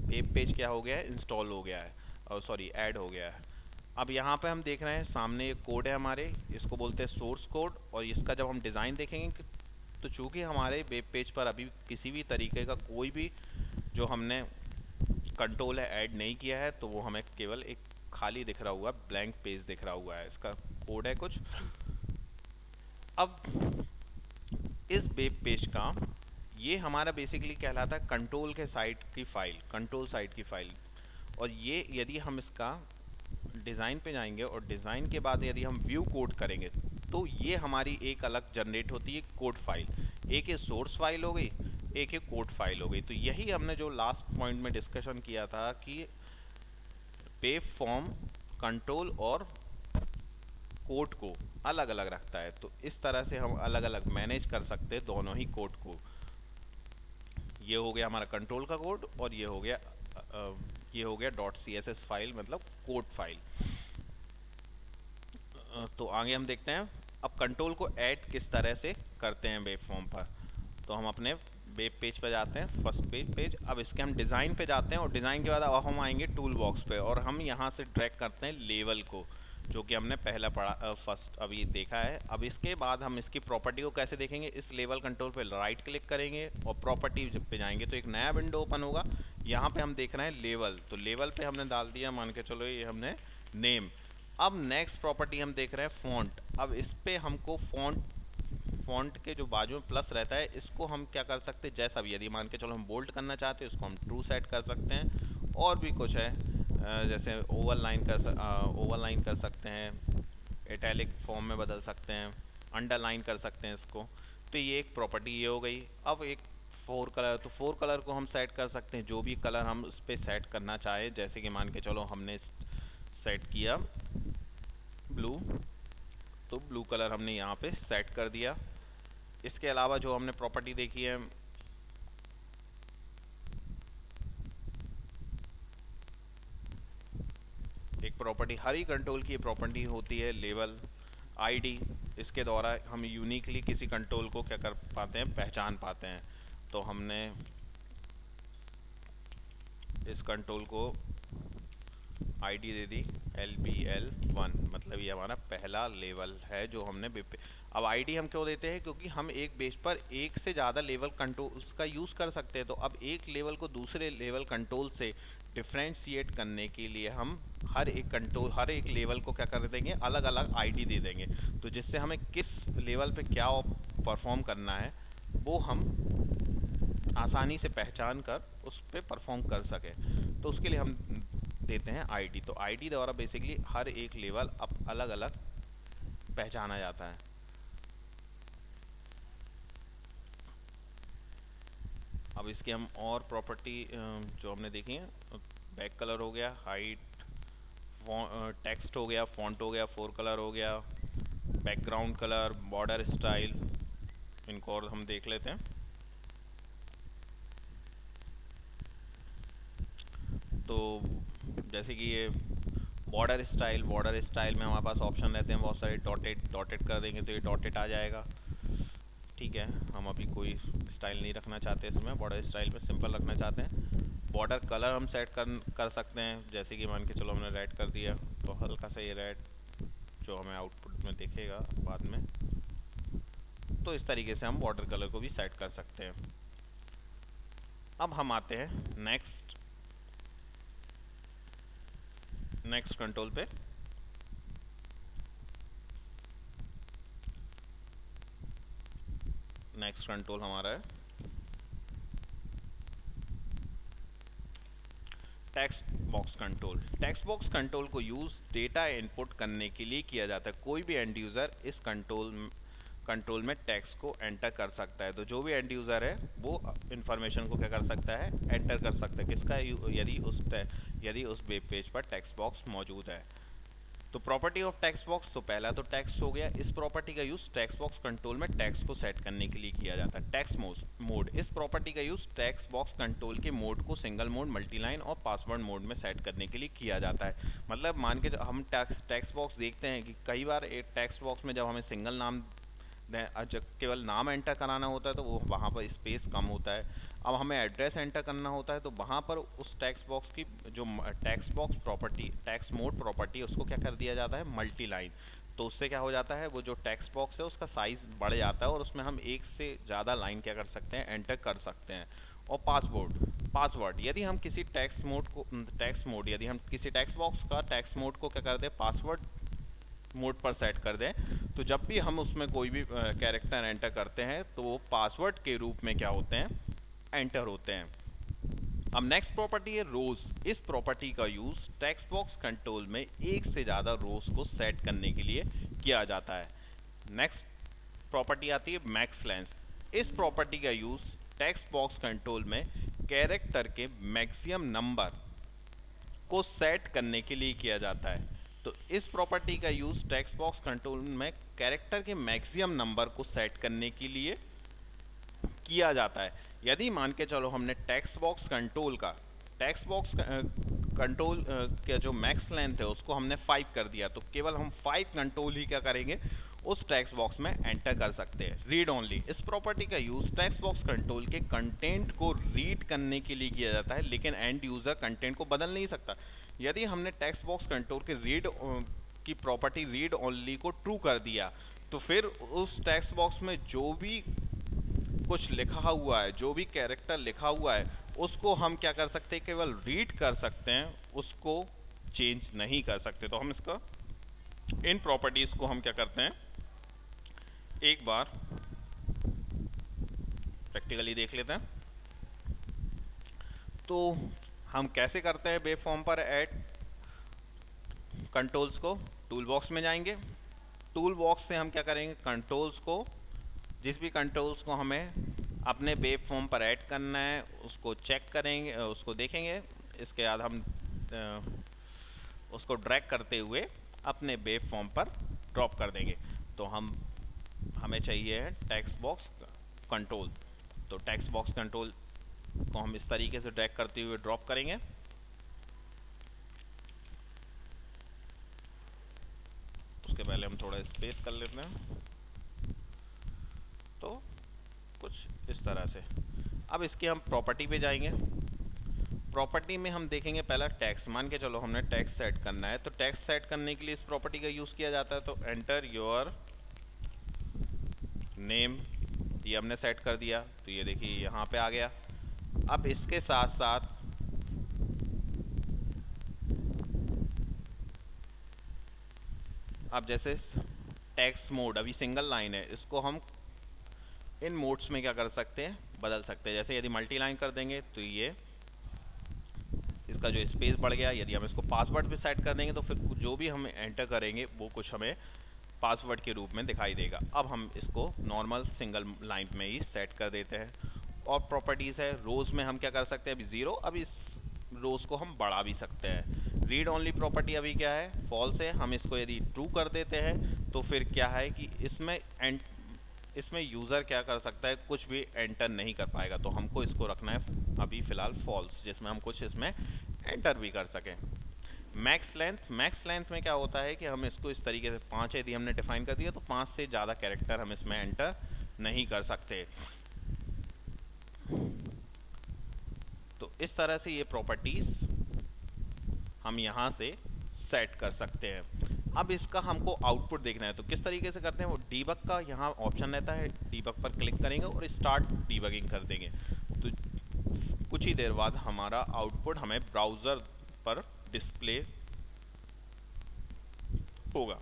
वेब पेज क्या हो गया है, इंस्टॉल हो गया है, और सॉरी ऐड हो गया है। अब यहाँ पे हम देख रहे हैं सामने एक कोड है हमारे, इसको बोलते हैं सोर्स कोड, और इसका जब हम डिज़ाइन देखेंगे तो चूँकि हमारे वेब पेज पर अभी किसी भी तरीके का कोई भी जो हमने कंट्रोल है ऐड नहीं किया है, तो वो हमें केवल एक खाली दिख रहा हुआ ब्लैंक पेज दिख रहा हुआ है, इसका कोड है कुछ। अब इस वेब पेज का ये हमारा बेसिकली कहलाता है कंट्रोल के साइट की फ़ाइल, कंट्रोल साइट की फ़ाइल। और ये यदि हम इसका डिज़ाइन पे जाएंगे और डिज़ाइन के बाद यदि हम व्यू कोड करेंगे तो ये हमारी एक अलग जनरेट होती है कोड फाइल। एक ये सोर्स फाइल हो गई, एक ये कोड फाइल हो गई। तो यही हमने जो लास्ट पॉइंट में डिस्कशन किया था कि वेब फॉर्म कंट्रोल और कोड को अलग अलग रखता है, तो इस तरह से हम अलग अलग मैनेज कर सकते हैं दोनों ही कोड को। ये हो गया हमारा कंट्रोल का कोड और ये हो गया .css फाइल मतलब कोड फाइल। तो आगे हम देखते हैं अब कंट्रोल को ऐड किस तरह से करते हैं वेब फॉर्म पर। तो हम अपने वेब पेज पर जाते हैं, फर्स्ट पेज। अब इसके हम डिज़ाइन पे जाते हैं और डिज़ाइन के बाद अब हम आएंगे टूल बॉक्स पे और हम यहाँ से ड्रैग करते हैं लेवल को, जो कि हमने पहला फर्स्ट अभी देखा है। अब इसके बाद हम इसकी प्रॉपर्टी को कैसे देखेंगे, इस लेवल कंट्रोल पे राइट क्लिक करेंगे और प्रॉपर्टी पे जाएंगे तो एक नया विंडो ओपन होगा। यहाँ पे हम देख रहे हैं लेवल, तो लेवल पे हमने डाल दिया, मान के चलो ये हमने नेम। अब नेक्स्ट प्रॉपर्टी हम देख रहे हैं फ़ॉन्ट। अब इस पे हमको फ़ॉन्ट के जो बाजू में प्लस रहता है इसको हम क्या कर सकते हैं, जैसा भी यदि मान के चलो हम बोल्ड करना चाहते हैं इसको हम ट्रू सेट कर सकते हैं। और भी कुछ है जैसे ओवरलाइन कर सकते हैं, इटैलिक फॉर्म में बदल सकते हैं, अंडरलाइन कर सकते हैं इसको। तो ये एक प्रॉपर्टी ये हो गई। अब एक फोर कलर, तो फोर कलर को हम सेट कर सकते हैं जो भी कलर हम उस पर सेट करना चाहें। जैसे कि मान के चलो हमने सेट किया ब्लू, तो ब्लू कलर हमने यहाँ पे सेट कर दिया। इसके अलावा जो हमने प्रॉपर्टी देखी है एक प्रॉपर्टी हर ही कंट्रोल की प्रॉपर्टी होती है लेवल आईडी। इसके द्वारा हम यूनिकली किसी कंट्रोल को क्या कर पाते हैं, पहचान पाते हैं। तो हमने इस कंट्रोल को आईडी दे दी LBL1, मतलब ये हमारा पहला लेवल है जो हमने अब आईडी हम क्यों देते हैं, क्योंकि हम एक बेस पर एक से ज़्यादा लेवल कंट्रोल्स का यूज़ कर सकते हैं। तो अब एक लेवल को दूसरे लेवल कंट्रोल से डिफ्रेंशिएट करने के लिए हम हर एक लेवल को क्या कर देंगे, अलग अलग आईडी दे देंगे। तो जिससे हमें किस लेवल पे क्या परफॉर्म करना है वो हम आसानी से पहचान कर उस पर परफॉर्म कर सकें। तो उसके लिए हम देते हैं आईडी। तो आईडी द्वारा बेसिकली हर एक लेवल अब अलग अलग पहचाना जाता है। अब इसके हम और प्रॉपर्टी जो हमने देखी है, बैक कलर हो गया, हाइट, टेक्स्ट हो गया, फॉन्ट हो गया, फोर कलर हो गया, बैकग्राउंड कलर, बॉर्डर स्टाइल, इनको और हम देख लेते हैं। तो जैसे कि ये बॉर्डर स्टाइल में हमारे पास ऑप्शन रहते हैं बहुत सारे, डॉटेड कर देंगे तो ये डॉटेड आ जाएगा। ठीक है, हम अभी कोई स्टाइल नहीं रखना चाहते इसमें, बॉर्डर स्टाइल में सिंपल रखना चाहते हैं। बॉर्डर कलर हम सेट कर सकते हैं, जैसे कि मान के चलो हमने रेड कर दिया तो हल्का सा ये रेड जो हमें आउटपुट में दिखेगा बाद में, तो इस तरीके से हम बॉर्डर कलर को भी सेट कर सकते हैं। अब हम आते हैं नेक्स्ट कंट्रोल पे। नेक्स्ट कंट्रोल हमारा है text box control. Text box control को यूज़ डेटा इनपुट करने के लिए किया जाता है। कोई भी एंड यूज़र इस कंट्रोल में टेक्स्ट को एंटर कर सकता है। तो जो भी एंड यूज़र है वो इंफॉर्मेशन को क्या कर सकता है, एंटर कर सकता है किसका, यदि उस वेब पेज पर टेक्स्ट बॉक्स मौजूद है। तो प्रॉपर्टी ऑफ टेक्स्ट बॉक्स, तो पहला तो टेक्स्ट हो गया। इस प्रॉपर्टी का यूज़ टेक्स्ट बॉक्स कंट्रोल में टेक्स्ट को सेट करने के लिए किया जाता है। टेक्स्ट मोड, इस प्रॉपर्टी का यूज़ टेक्स्ट बॉक्स कंट्रोल के मोड को सिंगल मोड, मल्टीलाइन और पासवर्ड मोड में सेट करने के लिए किया जाता है। मतलब मान के हम टेक्स्ट बॉक्स देखते हैं कि कई बार एक टेक्स्ट बॉक्स में जब हमें सिंगल नाम जब केवल नाम एंटर कराना होता है तो वो वहाँ पर स्पेस कम होता है। अब हमें एड्रेस एंटर करना होता है तो वहाँ पर उस टेक्स्ट बॉक्स की जो text box property, text mode property, उसको क्या कर दिया जाता है, मल्टी लाइन। तो उससे क्या हो जाता है, वो जो टेक्स्ट बॉक्स है उसका साइज़ बढ़ जाता है और उसमें हम एक से ज़्यादा लाइन क्या कर सकते हैं, एंटर कर सकते हैं। और पासवर्ड यदि हम किसी टेक्स्ट मोड यदि हम किसी टेक्स्ट बॉक्स का टेक्स्ट मोड को क्या कर दें, पासवर्ड मोड पर सेट कर दें, तो जब भी हम उसमें कोई भी कैरेक्टर एंटर करते हैं तो वो पासवर्ड के रूप में क्या होते हैं, एंटर होते हैं। अब नेक्स्ट प्रॉपर्टी है रोज। इस प्रॉपर्टी का यूज टेक्स्ट बॉक्स कंट्रोल में एक से ज़्यादा रोज को सेट करने के लिए किया जाता है। नेक्स्ट प्रॉपर्टी आती है मैक्स लेंथ। इस प्रॉपर्टी का यूज टेक्स्ट बॉक्स कंट्रोल में कैरेक्टर के मैक्सिमम नंबर को सेट करने के लिए किया जाता है। तो इस प्रॉपर्टी का यूज टेक्स्ट बॉक्स कंट्रोल में कैरेक्टर के मैक्सिमम नंबर को सेट करने के लिए किया जाता है। यदि मान के चलो हमने टेक्स्ट बॉक्स कंट्रोल का जो मैक्स लेंथ है उसको हमने 5 कर दिया, तो केवल हम 5 कंट्रोल ही क्या करेंगे, उस टेक्स्ट बॉक्स में एंटर कर सकते हैं। Read only. इस प्रॉपर्टी का यूज टेक्स्ट बॉक्स कंट्रोल के कंटेंट को रीड करने के लिए किया जाता है, लेकिन एंड यूजर कंटेंट को बदल नहीं सकता। यदि हमने टेक्स्ट बॉक्स कंट्रोल के रीड की प्रॉपर्टी रीड ओनली को ट्रू कर दिया, तो फिर उस टेक्स्ट बॉक्स में जो भी कुछ लिखा हुआ है, जो भी कैरेक्टर लिखा हुआ है, उसको हम क्या कर सकते हैं, केवल रीड कर सकते हैं, उसको चेंज नहीं कर सकते। तो हम इसका इन प्रॉपर्टीज को हम क्या करते हैं, एक बार प्रैक्टिकली देख लेते हैं। तो हम कैसे करते हैं वेब फॉर्म पर ऐड कंट्रोल्स को, टूल बॉक्स में जाएंगे, टूल बॉक्स से हम क्या करेंगे, कंट्रोल्स को, जिस भी कंट्रोल्स को हमें अपने वेब फॉर्म पर ऐड करना है उसको चेक करेंगे, उसको देखेंगे। इसके बाद हम उसको ड्रैग करते हुए अपने वेब फॉर्म पर ड्रॉप कर देंगे। तो हमें चाहिए है टेक्स्ट बॉक्स कंट्रोल। तो टेक्स्ट बॉक्स कंट्रोल को हम इस तरीके से ड्रैग करते हुए ड्रॉप करेंगे। उसके पहले हम थोड़ा स्पेस कर लेते हैं, तो कुछ इस तरह से। अब इसके हम प्रॉपर्टी पे जाएंगे। प्रॉपर्टी में हम देखेंगे पहला टेक्स्ट। मान के चलो हमने टेक्स्ट सेट करना है, तो टेक्स्ट सेट करने के लिए इस प्रॉपर्टी का यूज़ किया जाता है। तो एंटर योर नेम, ये हमने सेट कर दिया, तो ये देखिए यहाँ पे आ गया। अब इसके साथ साथ अब जैसे टेक्स्ट मोड अभी सिंगल लाइन है, इसको हम इन मोड्स में क्या कर सकते हैं, बदल सकते हैं। जैसे यदि मल्टी लाइन कर देंगे तो ये इसका जो स्पेस बढ़ गया। यदि हम इसको पासवर्ड पे सेट कर देंगे तो फिर जो भी हम एंटर करेंगे वो कुछ हमें पासवर्ड के रूप में दिखाई देगा। अब हम इसको नॉर्मल सिंगल लाइन में ही सेट कर देते हैं। और प्रॉपर्टीज़ है रोज़ में हम क्या कर सकते हैं, अभी 0, अब इस रोज़ को हम बढ़ा भी सकते हैं। रीड ओनली प्रॉपर्टी अभी क्या है, फॉल्स है। हम इसको यदि ट्रू कर देते हैं तो फिर क्या है कि इसमें यूज़र क्या कर सकता है, कुछ भी एंटर नहीं कर पाएगा। तो हमको इसको रखना है अभी फ़िलहाल फॉल्स, जिसमें हम कुछ इसमें एंटर भी कर सकें। मैक्स लेंथ में क्या होता है कि हम इसको इस तरीके से 5 यदि हमने डिफाइन कर दिया तो 5 से ज़्यादा कैरेक्टर हम इसमें एंटर नहीं कर सकते। तो इस तरह से ये प्रॉपर्टीज़ हम यहाँ से सेट कर सकते हैं। अब इसका हमको आउटपुट देखना है, तो किस तरीके से करते हैं, वो डीबग का यहाँ ऑप्शन रहता है, डीबग पर क्लिक करेंगे और स्टार्ट डीबगिंग कर देंगे। तो कुछ ही देर बाद हमारा आउटपुट हमें ब्राउज़र पर डिस्प्ले होगा।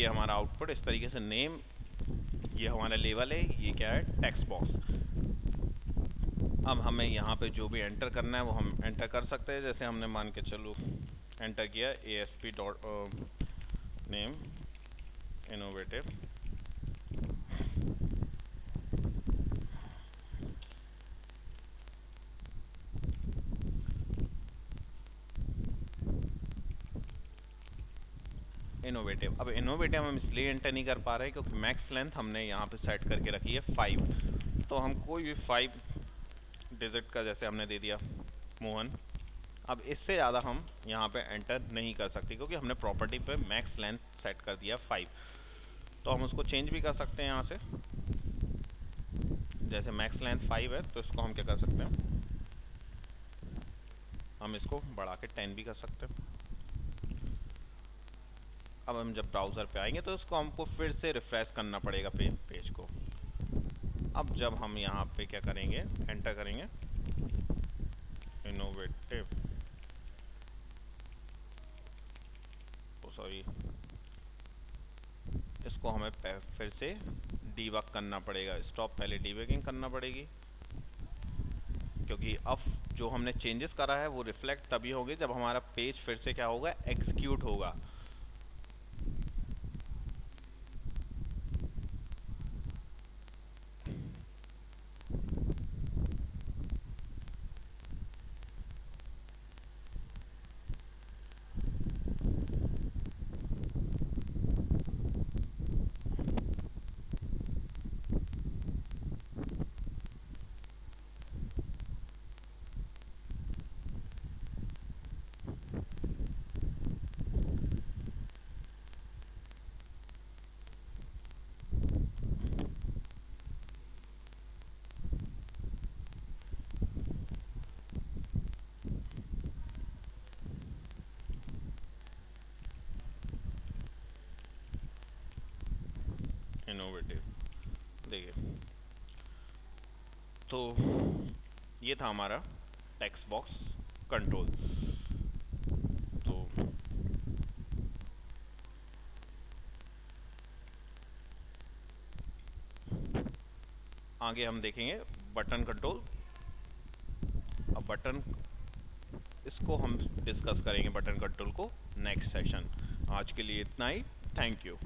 ये हमारा आउटपुट इस तरीके से, नेम ये हमारा लेवल है, ये क्या है, टेक्स्ट बॉक्स। अब हमें यहाँ पे जो भी एंटर करना है वो हम एंटर कर सकते हैं। जैसे हमने मान के चलो एंटर किया ASP dot name innovative, innovative. अब इनोवेटिव हम इसलिए एंटर नहीं कर पा रहे क्योंकि मैक्स लेंथ हमने यहाँ पे सेट करके रखी है 5। तो हम कोई भी 5 डिजिट का जैसे हमने दे दिया मोहन, अब इससे ज़्यादा हम यहाँ पे एंटर नहीं कर सकते क्योंकि हमने प्रॉपर्टी पे मैक्स लेंथ सेट कर दिया 5। तो हम उसको चेंज भी कर सकते हैं यहाँ से। जैसे मैक्स लेंथ 5 है तो इसको हम क्या कर सकते हैं, हम इसको बढ़ा के 10 भी कर सकते हैं। अब हम जब ब्राउज़र पे आएंगे तो इसको हमको फिर से रिफ्रेश करना पड़ेगा पेज को। अब जब हम यहाँ पे क्या करेंगे, एंटर करेंगे इनोवेटिव, सॉरी, इसको हमें फिर से डीबग करना पड़ेगा, स्टॉप, पहले डीबगिंग करना पड़ेगी क्योंकि अब जो हमने चेंजेस करा है वो रिफ्लेक्ट तभी होंगे जब हमारा पेज फिर से क्या होगा, एग्जीक्यूट होगा। इनोवेटिव, देखिए, तो ये था हमारा टेक्स्ट बॉक्स कंट्रोल। तो आगे हम देखेंगे बटन कंट्रोल। अब बटन, इसको हम डिस्कस करेंगे बटन कंट्रोल को नेक्स्ट सेशन। आज के लिए इतना ही, थैंक यू।